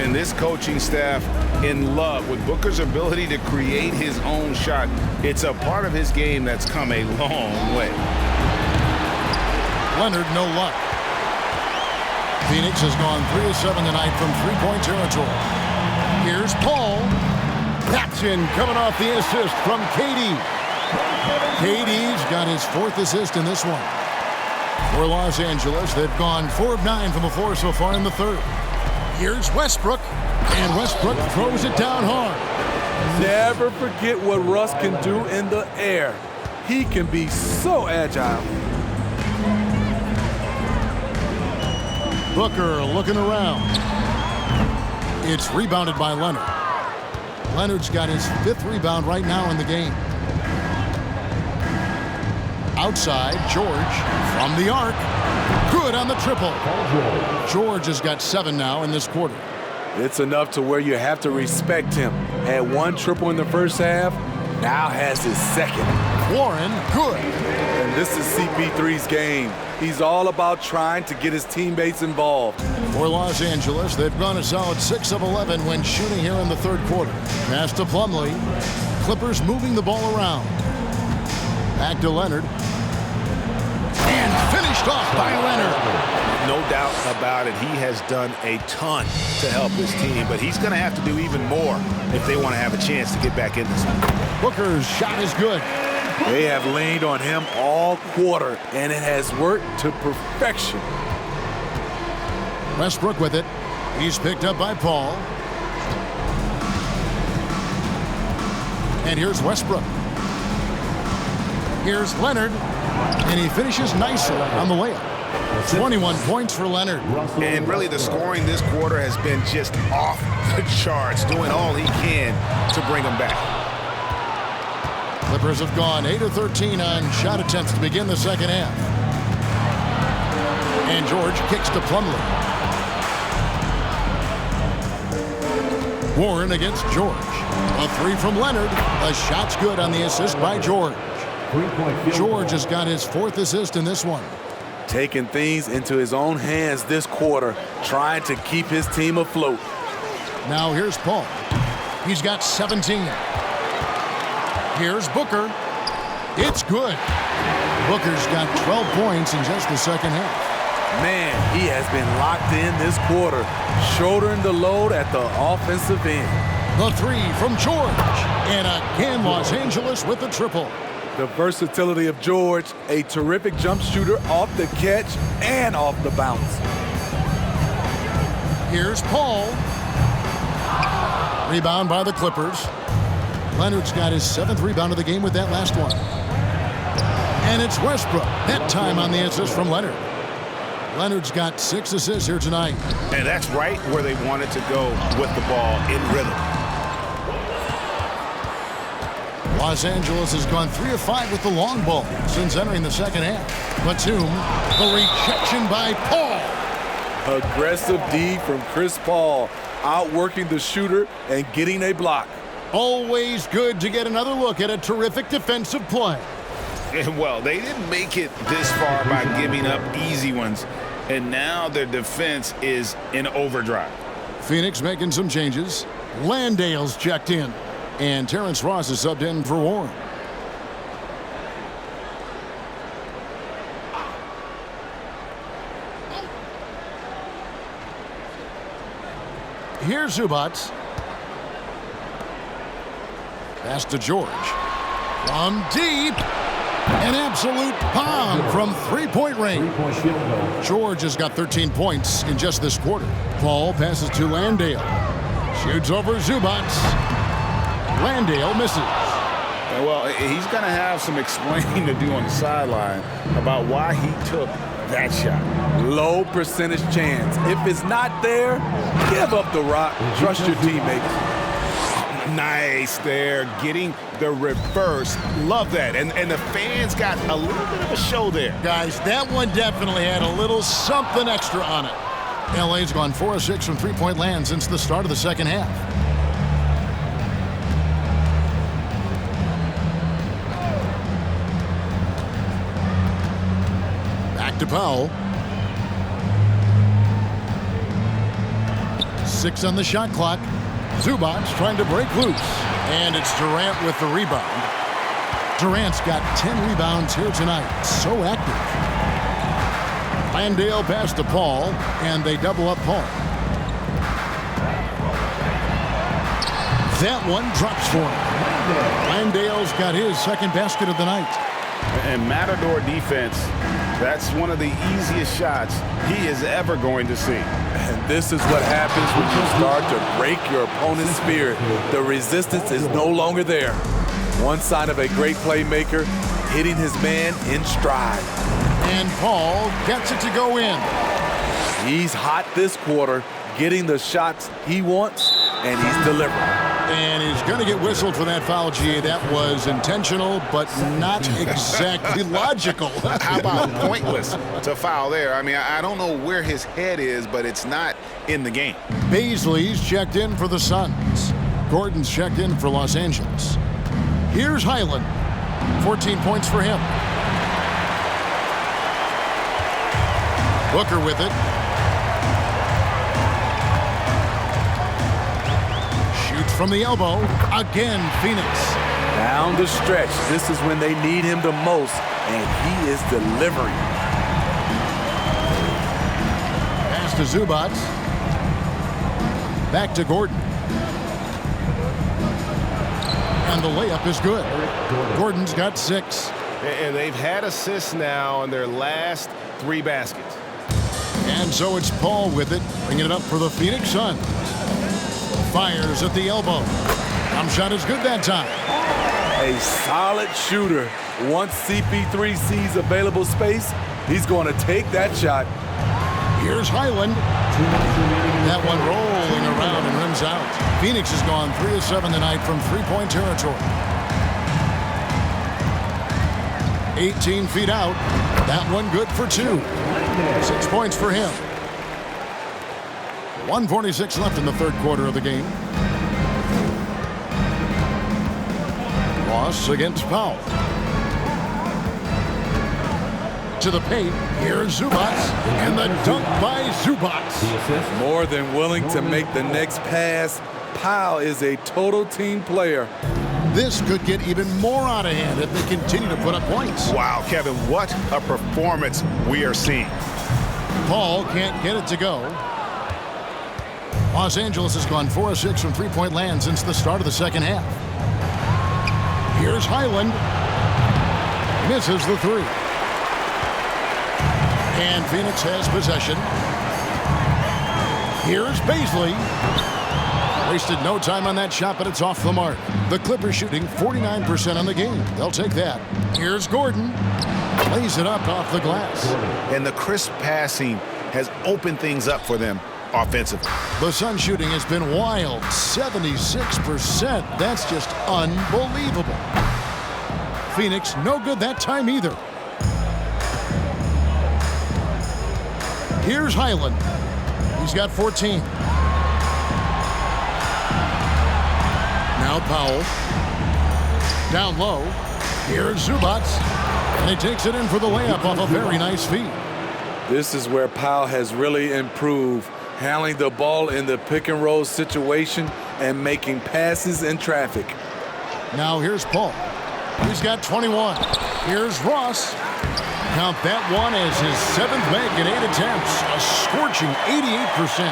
And this coaching staff in love with Booker's ability to create his own shot. It's a part of his game that's come a long way. Leonard, no luck. Phoenix has gone 3 of 7 tonight from three-point territory. Here's Paul. That's in, coming off the assist from KD. KD's got his 4th assist in this one. For Los Angeles, they've gone 4 of 9 from the floor so far in the third. Here's Westbrook, and Westbrook throws it down hard. Never forget what Russ can do in the air. He can be so agile. Booker looking around. It's rebounded by Leonard. Leonard's got his 5th rebound right now in the game. Outside, George from the arc. Good on the triple. George has got 7 now in this quarter. It's enough to where you have to respect him. Had 1 triple in the first half, now has his 2nd. Warren, good. And this is CP3's game. He's all about trying to get his teammates involved. For Los Angeles, they've gone a solid 6 of 11 when shooting here in the third quarter. Pass to Plumlee. Clippers moving the ball around. Back to Leonard. And finished off by Leonard. No doubt about it. He has done a ton to help his team, but he's going to have to do even more if they want to have a chance to get back in this one. Booker's shot is good. They have leaned on him all quarter, and it has worked to perfection. Westbrook with it. He's picked up by Paul. And here's Westbrook. Here's Leonard. And he finishes nicely on the layup. 21 points for Leonard. And really the scoring this quarter has been just off the charts, doing all he can to bring them back. Clippers have gone 8 of 13 on shot attempts to begin the second half. And George kicks to Plumlee. Warren against George. A 3 from Leonard. A shot's good on the assist by George. George has got his 4th assist in this one. Taking things into his own hands this quarter, trying to keep his team afloat. Now here's Paul. He's got 17. Here's Booker. It's good. Booker's got 12 points in just the second half. Man, he has been locked in this quarter, shouldering the load at the offensive end. The 3 from George. And again, Los Angeles with the triple. The versatility of George, a terrific jump shooter off the catch and off the bounce. Here's Paul. Rebound by the Clippers. Leonard's got his 7th rebound of the game with that last one. And it's Westbrook. That time on the assist from Leonard. Leonard's got 6 assists here tonight. And that's right where they wanted to go with the ball, in rhythm. Los Angeles has gone 3 of 5 with the long ball since entering the second half. Batum, the rejection by Paul. Aggressive D from Chris Paul, outworking the shooter and getting a block. Always good to get another look at a terrific defensive play. And well, they didn't make it this far by giving up easy ones, and now their defense is in overdrive. Phoenix making some changes. Landale's checked in. And Terrence Ross is subbed in for Warren. Here's Zubats. Pass to George. From deep. An absolute bomb from three-point range. George has got 13 points in just this quarter. Paul passes to Landale. Shoots over Zubats. Landale misses. Well, he's going to have some explaining to do on the sideline about why he took that shot. Low percentage chance. If it's not there, give up the rock. Trust your teammates. Nice there, getting the reverse. Love that. And the fans got a little bit of a show there. Guys, that one definitely had a little something extra on it. LA's gone 4 of 6 from three-point land since the start of the second half. Back to Powell. 6 on the shot clock. Zubats trying to break loose. And it's Durant with the rebound. Durant's got 10 rebounds here tonight. So active. Landale pass to Paul, and they double up Paul. That one drops for him. Landale's got his second basket of the night. And Matador defense, that's one of the easiest shots he is ever going to see. And this is what happens when you start to break your opponent's spirit. The resistance is no longer there. One sign of a great playmaker, hitting his man in stride. And Paul gets it to go in. He's hot this quarter, getting the shots he wants, and he's delivering. And he's going to get whistled for that foul, G. That was intentional, but not exactly logical. How about pointless to foul there? I mean, I don't know where his head is, but it's not in the game. Baisley's checked in for the Suns. Gordon's checked in for Los Angeles. Here's Highland. 14 points for him. Booker with it. From the elbow, again, Phoenix. Down the stretch, this is when they need him the most, and he is delivering. Pass to Zubats. Back to Gordon. And the layup is good. Gordon's got 6. And they've had assists now on their last 3 baskets. And so it's Paul with it, bringing it up for the Phoenix Suns. Fires at the elbow. Shot is good that time. A solid shooter. Once CP3 sees available space, he's going to take that shot. Here's Highland. That one rolling around and rims out. Phoenix has gone 3 of 7 tonight from three-point territory. 18 feet out. That one good for 2. 6 points for him. 1:46 left in the third quarter of the game. Ross against Powell. To the paint. Here's Zubats. And the dunk by Zubats. More than willing to make the next pass. Powell is a total team player. This could get even more out of hand if they continue to put up points. Wow, Kevin, what a performance we are seeing. Paul can't get it to go. Los Angeles has gone 4 of 6 from three-point land since the start of the second half. Here's Highland. Misses the 3. And Phoenix has possession. Here's Baisley. Wasted no time on that shot, but it's off the mark. The Clippers shooting 49% on the game. They'll take that. Here's Gordon. Lays it up off the glass. And the crisp passing has opened things up for them offensively. The Sun shooting has been wild. 76%. That's just unbelievable. Phoenix, no good that time either. Here's Highland. He's got 14. Now Powell. Down low. Here's Zubats. And he takes it in for the layup off a very nice feed. This is where Powell has really improved. handling the ball in the pick and roll situation and making passes in traffic. Now here's Paul. He's got 21. Here's Ross. Count that one as his 7th make in 8 attempts. A scorching 88%.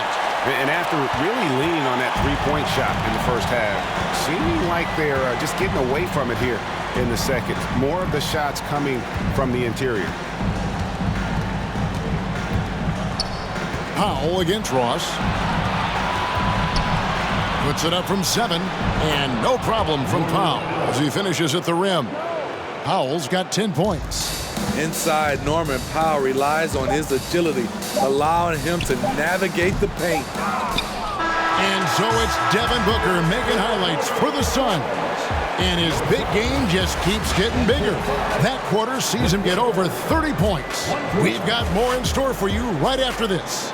And after really leaning on that three-point shot in the first half, seeming like they're just getting away from it here in the second. More of the shots coming from the interior. Powell against Ross. Puts it up from 7, and no problem from Powell as he finishes at the rim. Powell's got 10 points. Inside, Norman Powell relies on his agility, allowing him to navigate the paint. And so it's Devin Booker making highlights for the Suns. And his big game just keeps getting bigger. That quarter sees him get over 30 points. We've got more in store for you right after this.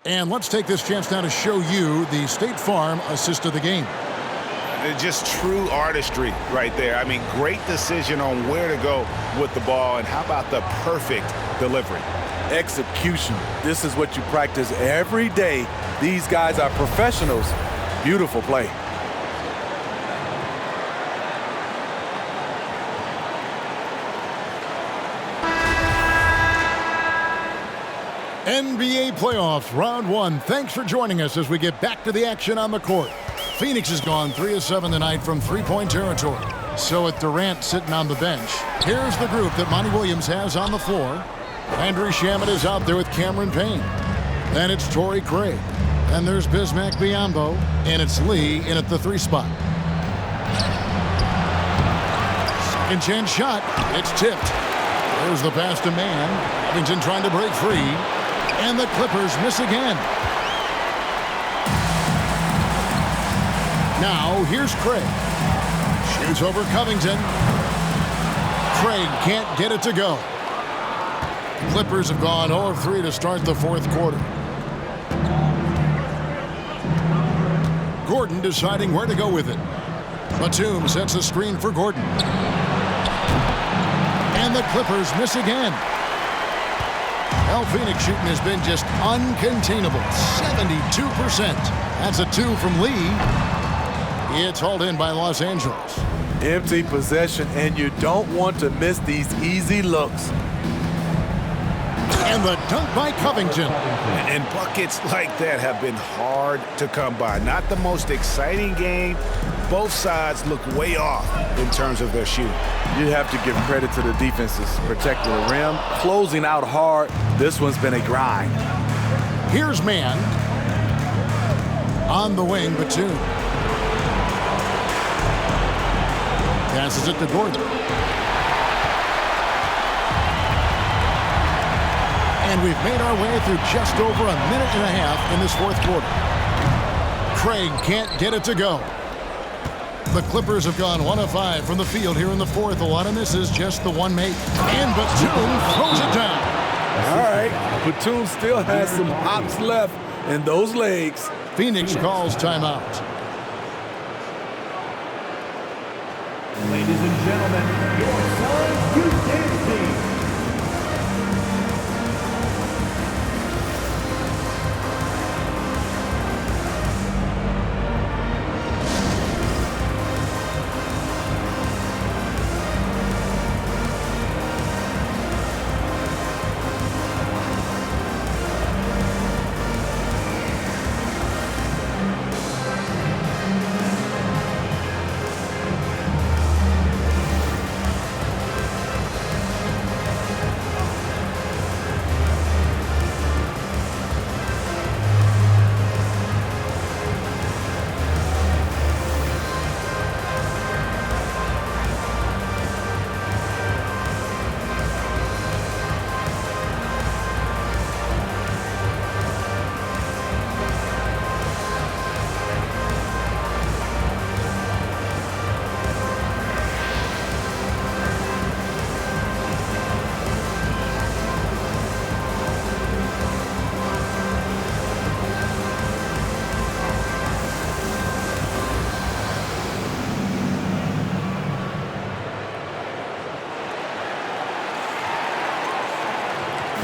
And let's take this chance now to show you the State Farm assist of the game. Just true artistry right there. I mean, great decision on where to go with the ball, and how about the perfect delivery? Execution. This is what you practice every day. These guys are professionals. Beautiful play. NBA playoffs, round 1. Thanks for joining us as we get back to the action on the court. Phoenix has gone 3 of 7 tonight from three-point territory. So with Durant sitting on the bench, here's the group that Monty Williams has on the floor. Landry Shamet is out there with Cameron Payne. Then it's Torrey Craig. Then there's Bismack Biyombo. And it's Lee in at the 3 spot. Second chance shot. It's tipped. There's the pass to Mann. Covington trying to break free. And the Clippers miss again. Now here's Craig. Shoots over Covington. Craig can't get it to go. The Clippers have gone 0 of 3 to start the 4th quarter. Gordon deciding where to go with it. Batum sets a screen for Gordon. And the Clippers miss again. Well, Phoenix shooting has been just uncontainable. 72%. That's a 2 from Lee. It's hauled in by Los Angeles. Empty possession, and you don't want to miss these easy looks. And the dunk by Covington. And buckets like that have been hard to come by. Not the most exciting game. Both sides look way off in terms of their shooting. You have to give credit to the defenses protecting the rim, closing out hard. This one's been a grind. Here's Mann. On the wing, Batum. Passes it to Gordon. And we've made our way through just over a minute and a half in this 4th quarter. Craig can't get it to go. The Clippers have gone 1 of 5 from the field here in the 4th. A lot of misses, just the one make. And Batum throws it down. All right, Batum still has some hops left in those legs. Phoenix calls timeout. Ladies and gentlemen, your Suns Houston team.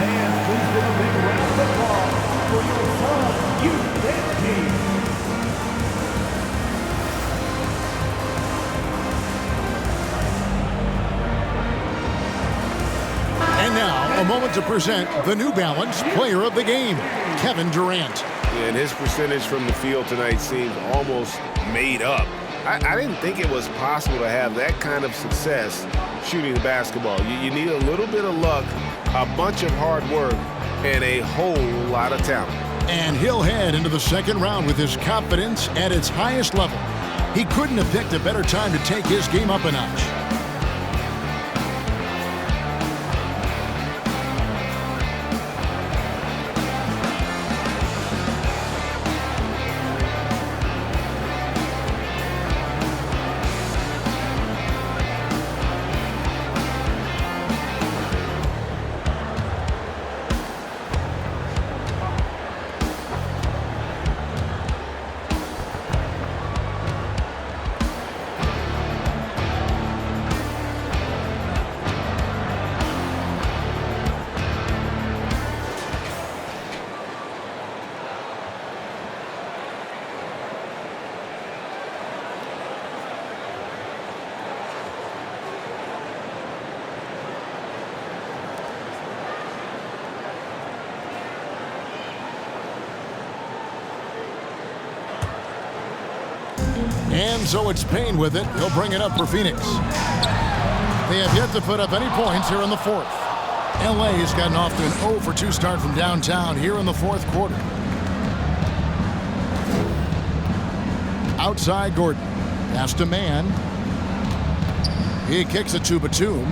And please give a big round of applause for your Sun Youth Dance Team. And now, a moment to present the New Balance Player of the Game, Kevin Durant. And his percentage from the field tonight seems almost made up. I didn't think it was possible to have that kind of success shooting the basketball. You need a little bit of luck, a bunch of hard work, and a whole lot of talent. And he'll head into the second round with his confidence at its highest level. He couldn't have picked a better time to take his game up a notch. And so it's Payne with it. He'll bring it up for Phoenix. They have yet to put up any points here in the fourth. LA has gotten off to an 0 for 2 start from downtown here in the fourth quarter. Outside Gordon. Pass to Mann. He kicks it to Batum.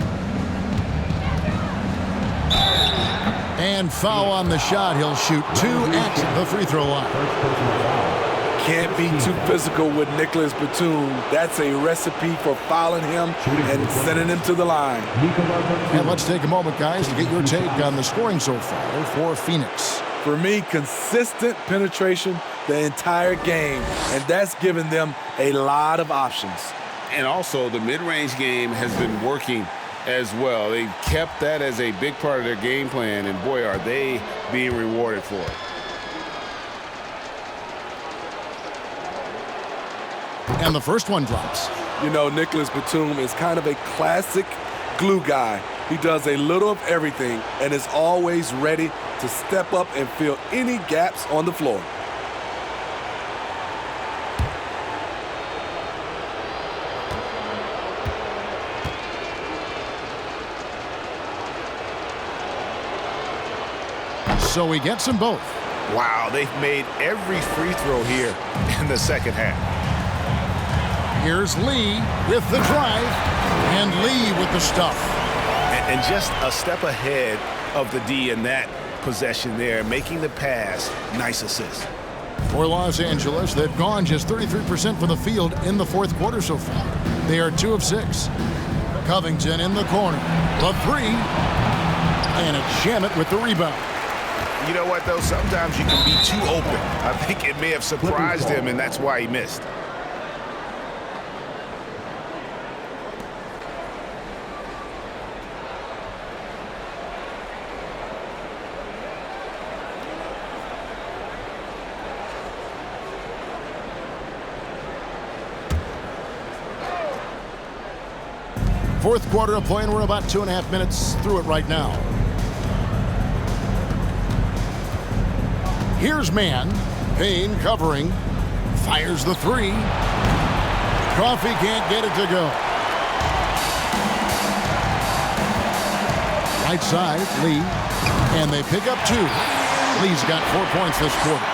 And foul on the shot. He'll shoot 2 at the free throw line. Can't be too physical with Nicholas Batum. That's a recipe for fouling him and sending him to the line. And let's take a moment, guys, to get your take on the scoring so far for Phoenix. For me, consistent penetration the entire game, and that's given them a lot of options. And also, the mid-range game has been working as well. They've kept that as a big part of their game plan, and boy, are they being rewarded for it. And the first one drops. You know, Nicholas Batum is kind of a classic glue guy. He does a little of everything and is always ready to step up and fill any gaps on the floor. So he gets them both. Wow, they've made every free throw here in the second half. Here's Lee with the drive, and Lee with the stuff. And just a step ahead of the D in that possession there, making the pass. Nice assist. For Los Angeles, they've gone just 33% from the field in the fourth quarter so far. They are 2 of 6. Covington in the corner. The 3. And a Shamet with the rebound. You know what, though? Sometimes you can be too open. I think it may have surprised him, and that's why he missed. Fourth quarter of play, and we're about 2.5 minutes through it right now. Here's Mann. Payne covering. Fires the 3. Coffey can't get it to go. Right side, Lee. And they pick up 2. Lee's got 4 points this quarter.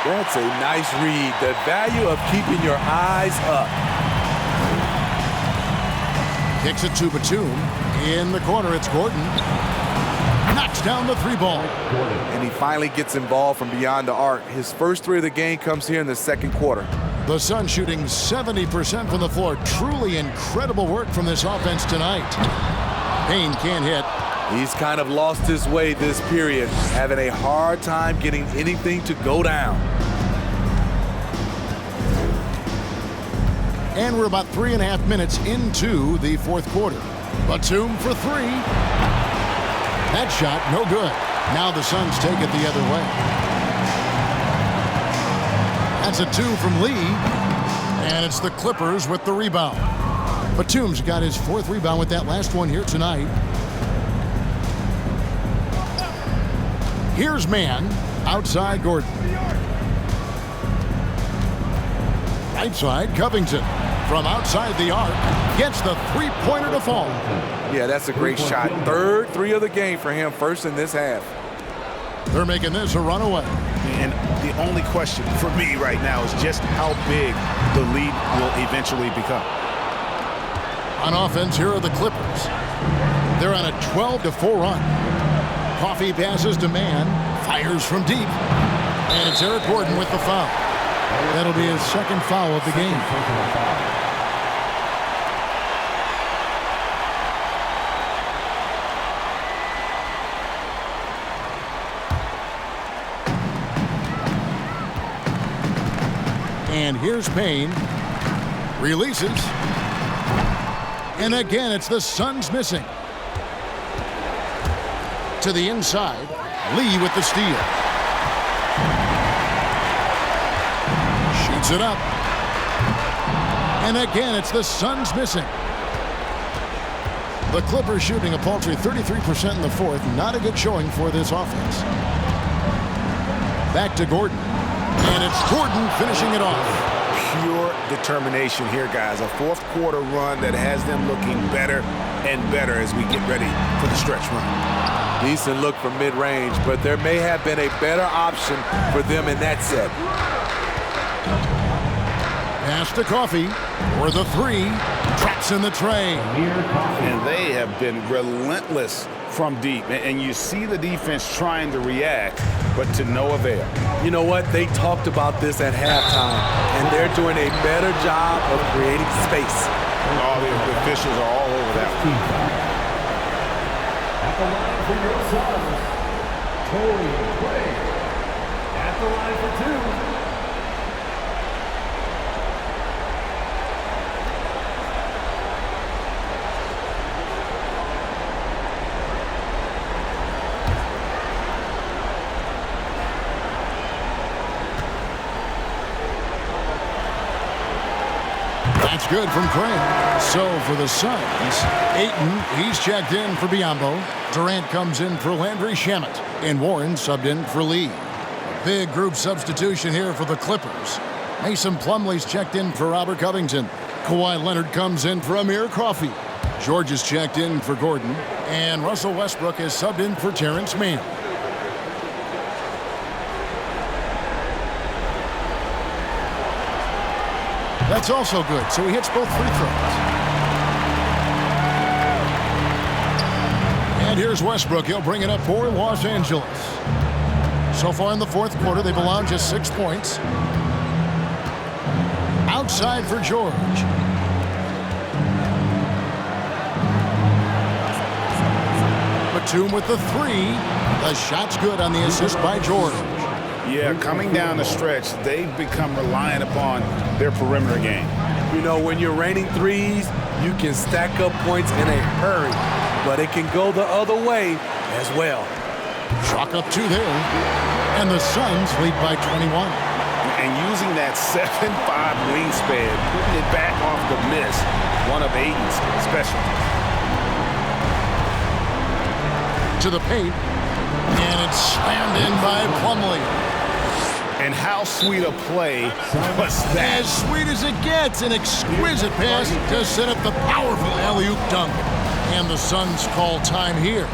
That's a nice read. The value of keeping your eyes up. Kicks it to Batum. In the corner, it's Gordon. Knocks down the 3 ball. And he finally gets involved from beyond the arc. His first 3 of the game comes here in the second quarter. The Suns shooting 70% from the floor. Truly incredible work from this offense tonight. Payne can't hit. He's kind of lost his way this period, having a hard time getting anything to go down. And we're about 3.5 minutes into the fourth quarter. Batum for 3. That shot, no good. Now the Suns take it the other way. That's a 2 from Lee. And it's the Clippers with the rebound. Batum's got his 4th rebound with that last one here tonight. Here's man. Outside Gordon. Right side Covington. From outside the arc. Gets the three-pointer to fall. Yeah, that's a great shot. 3rd 3 of the game for him. 1st in this half. They're making this a runaway. And the only question for me right now is just how big the lead will eventually become. On offense, here are the Clippers. They're on a 12-4 run. Coffee passes to man, fires from deep, and it's Eric Gordon with the foul. That'll be his 2nd foul of the game. And here's Payne. Releases. And again, it's the Suns missing. To the inside. Lee with the steal. Shoots it up. And again, it's the Suns missing. The Clippers shooting a paltry 33% in the 4th. Not a good showing for this offense. Back to Gordon. And it's Gordon finishing it off. Pure determination here, guys. A 4th quarter run that has them looking better and better as we get ready for the stretch run. Decent look from mid-range, but there may have been a better option for them in that set. Pass to Coffee for the 3. Traps in the tray. And they have been relentless from deep. And you see the defense trying to react, but to no avail. You know what? They talked about this at halftime, and they're doing a better job of creating space. All the officials are all over that. At the line for your Suns, Torrey Craig. At the line for 2. That's good from Craig. So for the Suns, Ayton, he's checked in for Biyombo. Durant comes in for Landry Shamet. And Warren subbed in for Lee. Big group substitution here for the Clippers. Mason Plumlee's checked in for Robert Covington. Kawhi Leonard comes in for Amir Coffey. George is checked in for Gordon. And Russell Westbrook is subbed in for Terrence Mann. That's also good, so he hits both free throws. And here's Westbrook. He'll bring it up for Los Angeles. So far in the 4th quarter, they've allowed just 6 points. Outside for George. Batum with the 3. The shot's good on the assist by George. Yeah, coming down the stretch, they've become reliant upon their perimeter game. You know, when you're raining threes, you can stack up points in a hurry, but it can go the other way as well. Chalk up 2 there, and the Suns lead by 21. And using that 7'5" wingspan, putting it back off the miss, one of Ayton's specialties. To the paint, and it's slammed in by Plumlee. And how sweet a play was that? As sweet as it gets, an exquisite pass to set up the powerful alley-oop dunk. And the Suns call time here.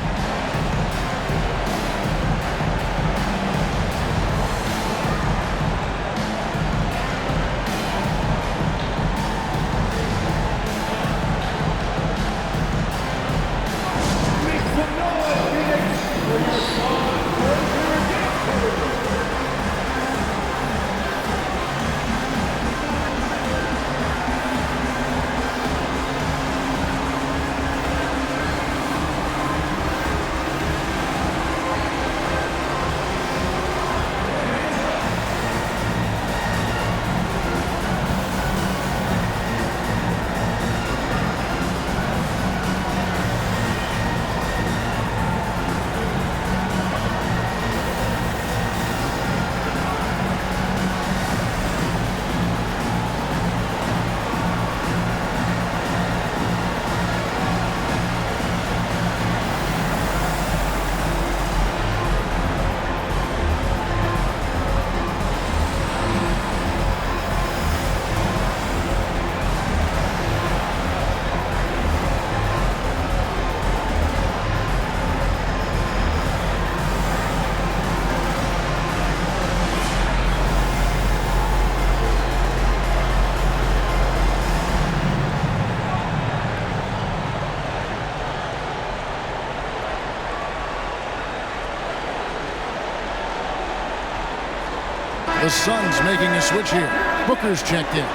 Suns making a switch here. Booker's checked in.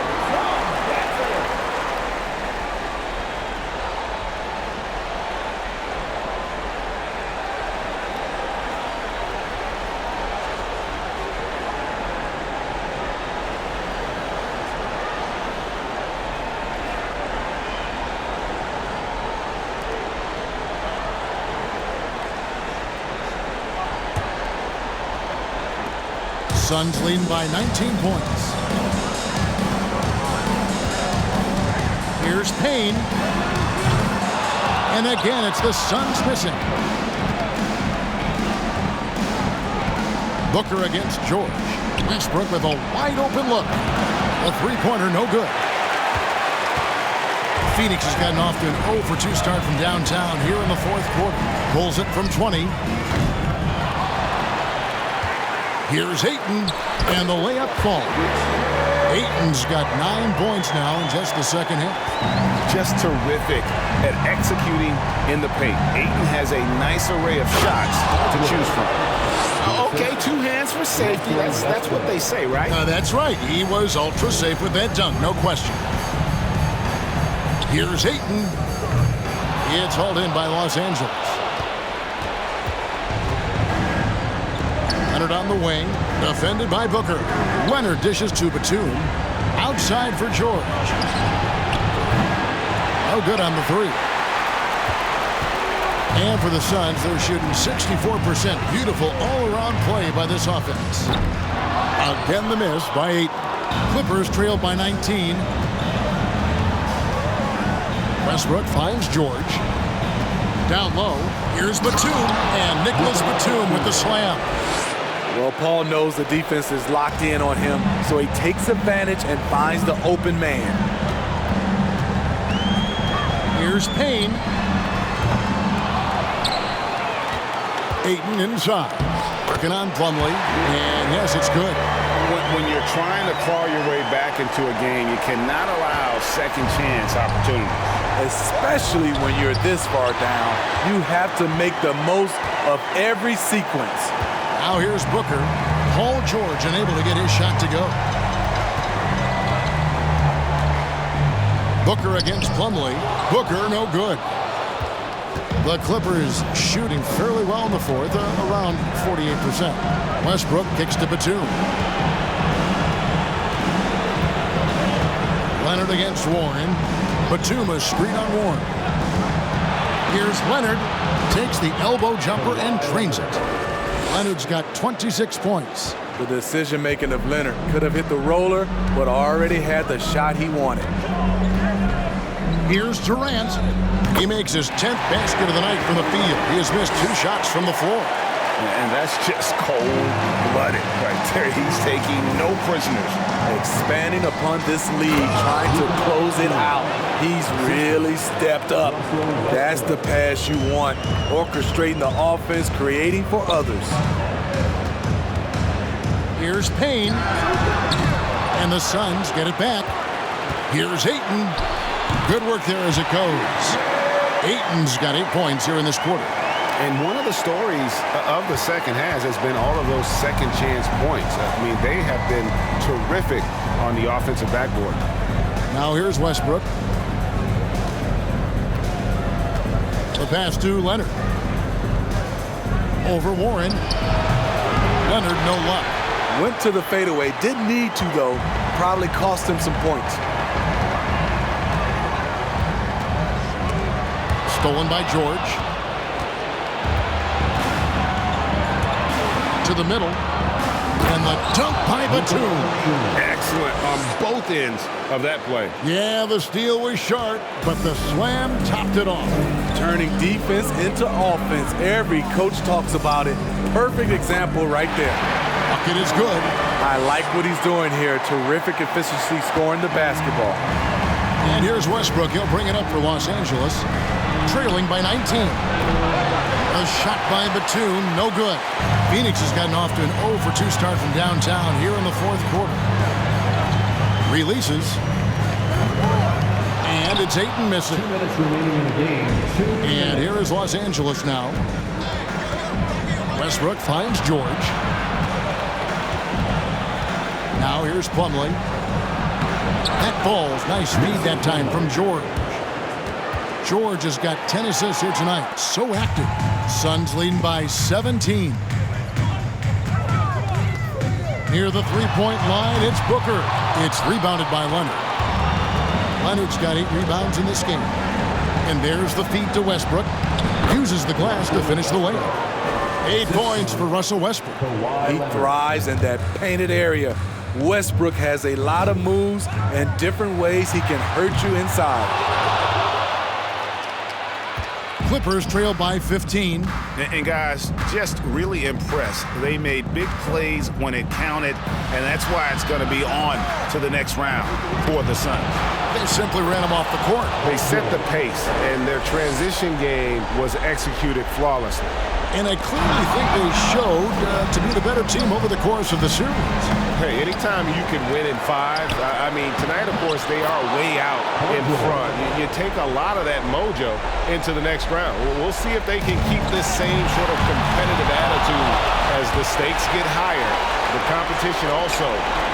Suns leading by 19 points. Here's Payne. And again, it's the Suns missing. Booker against George. Westbrook with a wide open look. A three-pointer, no good. Phoenix has gotten off to an 0 for 2 start from downtown here in the fourth quarter. Pulls it from 20. Here's Ayton, and the layup falls. Ayton's got 9 points now in just the second half. Just terrific at executing in the paint. Ayton has a nice array of shots to choose from. Okay, 2 hands for safety. That's what they say, right? That's right. He was ultra safe with that dunk, no question. Here's Ayton. It's hauled in by Los Angeles. Leonard on the wing, defended by Booker. Leonard dishes to Batum. Outside for George. No good on the three. And for the Suns, they're shooting 64%. Beautiful all-around play by this offense. Again the miss by 8. Clippers trailed by 19. Westbrook finds George. Down low, here's Batum, and Nicholas Batum with the slam. Well, Paul knows the defense is locked in on him, so he takes advantage and finds the open man. Here's Payne. Ayton inside. Working on Plumlee, and yes, it's good. When you're trying to claw your way back into a game, you cannot allow second chance opportunities. Especially when you're this far down, you have to make the most of every sequence. Now here's Booker. Paul George unable to get his shot to go. Booker against Plumlee. Booker no good. The Clippers shooting fairly well in the fourth, around 48%. Westbrook kicks to Batum. Leonard against Warren. Batum a screen on Warren. Here's Leonard. Takes the elbow jumper and drains it. Leonard's got 26 points. The decision-making of Leonard could have hit the roller, but already had the shot he wanted. Here's Durant. He makes his 10th basket of the night from the field. He has missed 2 shots from the floor. And that's just cold-blooded right there. He's taking no prisoners. Expanding upon this lead, trying to close it out. He's really stepped up. That's the pass you want. Orchestrating the offense, creating for others. Here's Payne. And the Suns get it back. Here's Ayton. Good work there as it goes. Ayton's got 8 points here in this quarter. And one of the stories of the second half has been all of those second chance points. I mean, they have been terrific on the offensive backboard. Now here's Westbrook. The pass to Leonard. Over Warren. Leonard, no luck. Went to the fadeaway. Didn't need to, though. Probably cost him some points. Stolen by George. To the middle. And the dunk by Batum. Excellent on both ends of that play. Yeah, the steal was sharp, but the slam topped it off. Turning defense into offense. Every coach talks about it. Perfect example right there. Bucket is good. I like what he's doing here. Terrific efficiency scoring the basketball. And here's Westbrook. He'll bring it up for Los Angeles. Trailing by 19. A shot by Batum, no good. Phoenix has gotten off to an 0 for 2 start from downtown here in the fourth quarter. Releases. And it's Ayton missing. 2 minutes remaining in the game. And here is Los Angeles now. Westbrook finds George. Now here's Plumlee. That falls. Nice feed that time from George. George has got 10 assists here tonight. So active. Suns leading by 17. Near the three-point line, it's Booker. It's rebounded by Leonard. Leonard's got 8 rebounds in this game. And there's the feed to Westbrook. Uses the glass to finish the layup. 8 points for Russell Westbrook. He thrives in that painted area. Westbrook has a lot of moves and different ways he can hurt you inside. Clippers trail by 15. And guys, just really impressed. They made big plays when it counted, and that's why it's going to be on to the next round for the Suns. They simply ran them off the court. They set the pace, and their transition game was executed flawlessly. And I clearly think they showed to be the better team over the course of the series. Hey, anytime you can win in 5, I mean, tonight, of course, they are way out in front. You take a lot of that mojo into the next round. We'll see if they can keep this same sort of competitive attitude as the stakes get higher. The competition also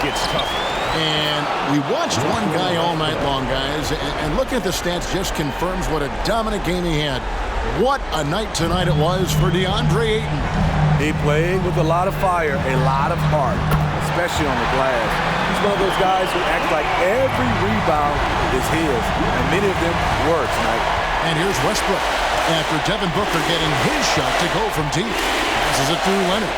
gets tougher. And we watched one guy all night long, guys, and looking at the stats just confirms what a dominant game he had. What a night tonight it was for DeAndre Ayton. He played with a lot of fire, a lot of heart, especially on the glass. He's one of those guys who acts like every rebound is his, and many of them were tonight. And here's Westbrook after Devin Booker getting his shot to go from deep. Passes it through Leonard.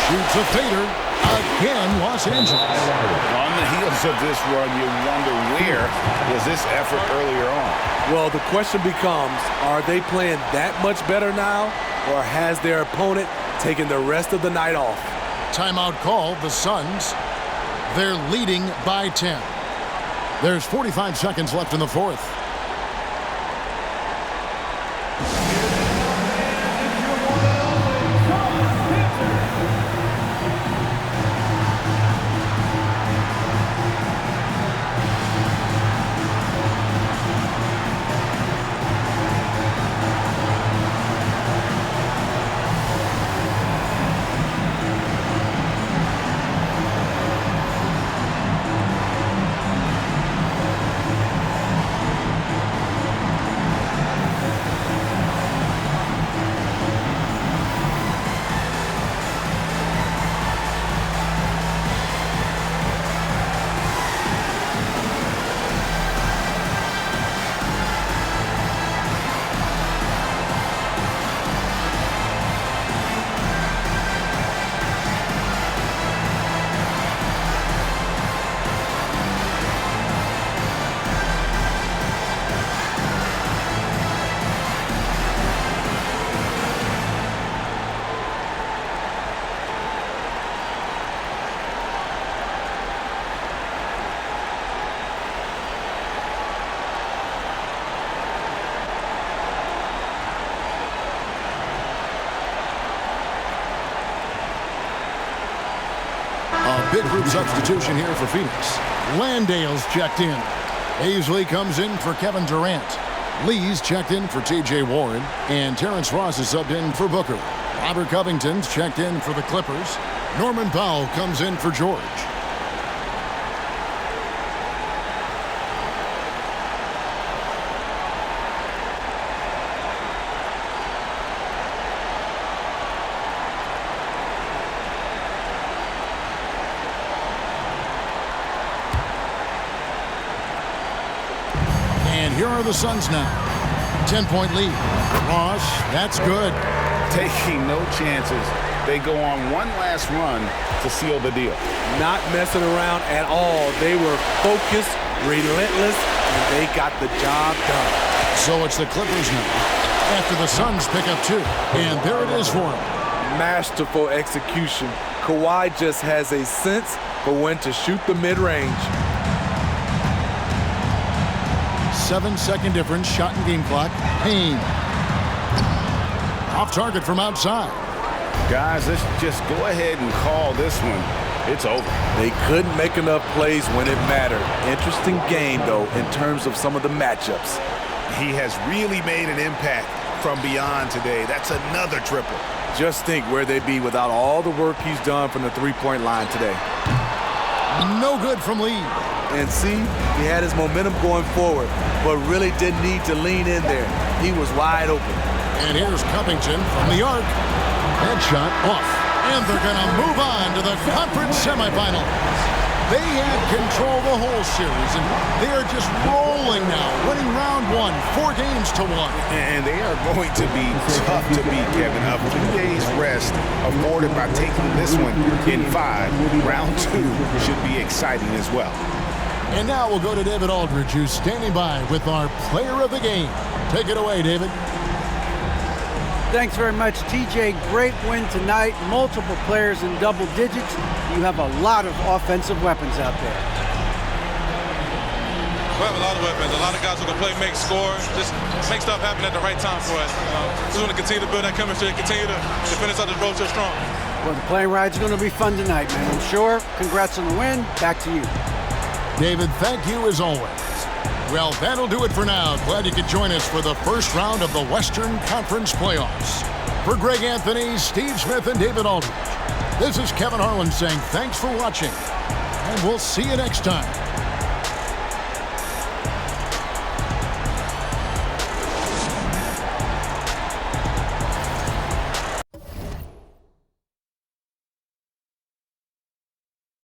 Shoots a fader. Again, Los Angeles. On the heels of this run, you wonder where was this effort earlier on? Well, the question becomes, are they playing that much better now, or has their opponent taken the rest of the night off? Timeout call, the Suns. They're leading by 10. There's 45 seconds left in the fourth. Big group substitution here for Phoenix. Landale's checked in. Paisley comes in for Kevin Durant. Lee's checked in for T.J. Warren. And Terrence Ross is subbed in for Booker. Robert Covington's checked in for the Clippers. Norman Powell comes in for George. Here are the Suns now. 10-point lead. Ross, that's good. Taking no chances. They go on one last run to seal the deal. Not messing around at all. They were focused, relentless, and they got the job done. So it's the Clippers now. After the Suns pick up 2. And there it is for them. Masterful execution. Kawhi just has a sense for when to shoot the mid-range. 7-second difference, shot and game clock. Payne. Off target from outside. Guys, let's just go ahead and call this one. It's over. They couldn't make enough plays when it mattered. Interesting game, though, in terms of some of the matchups. He has really made an impact from beyond today. That's another triple. Just think where they'd be without all the work he's done from the three-point line today. No good from Lee. And see, he had his momentum going forward, but really didn't need to lean in there. He was wide open. And here's Covington from the arc. Headshot off. And they're going to move on to the conference semifinals. They had control the whole series, and they are just rolling now, winning round 1, 4 games to 1. And they are going to be tough to beat, Kevin. A few days rest afforded by taking this one in 5. Round 2 should be exciting as well. And now we'll go to David Aldridge, who's standing by with our player of the game. Take it away, David. Thanks very much, TJ. Great win tonight. Multiple players in double digits. You have a lot of offensive weapons out there. We have a lot of weapons. A lot of guys who can play, make, score, just make stuff happen at the right time for us. Just want to continue to build that chemistry and continue to finish out this road so strong. Well, the plane ride's going to be fun tonight, man. I'm sure. Congrats on the win. Back to you. David, thank you as always. Well, that'll do it for now. Glad you could join us for the first round of the Western Conference playoffs. For Greg Anthony, Steve Smith, and David Aldridge, this is Kevin Harlan saying thanks for watching, and we'll see you next time.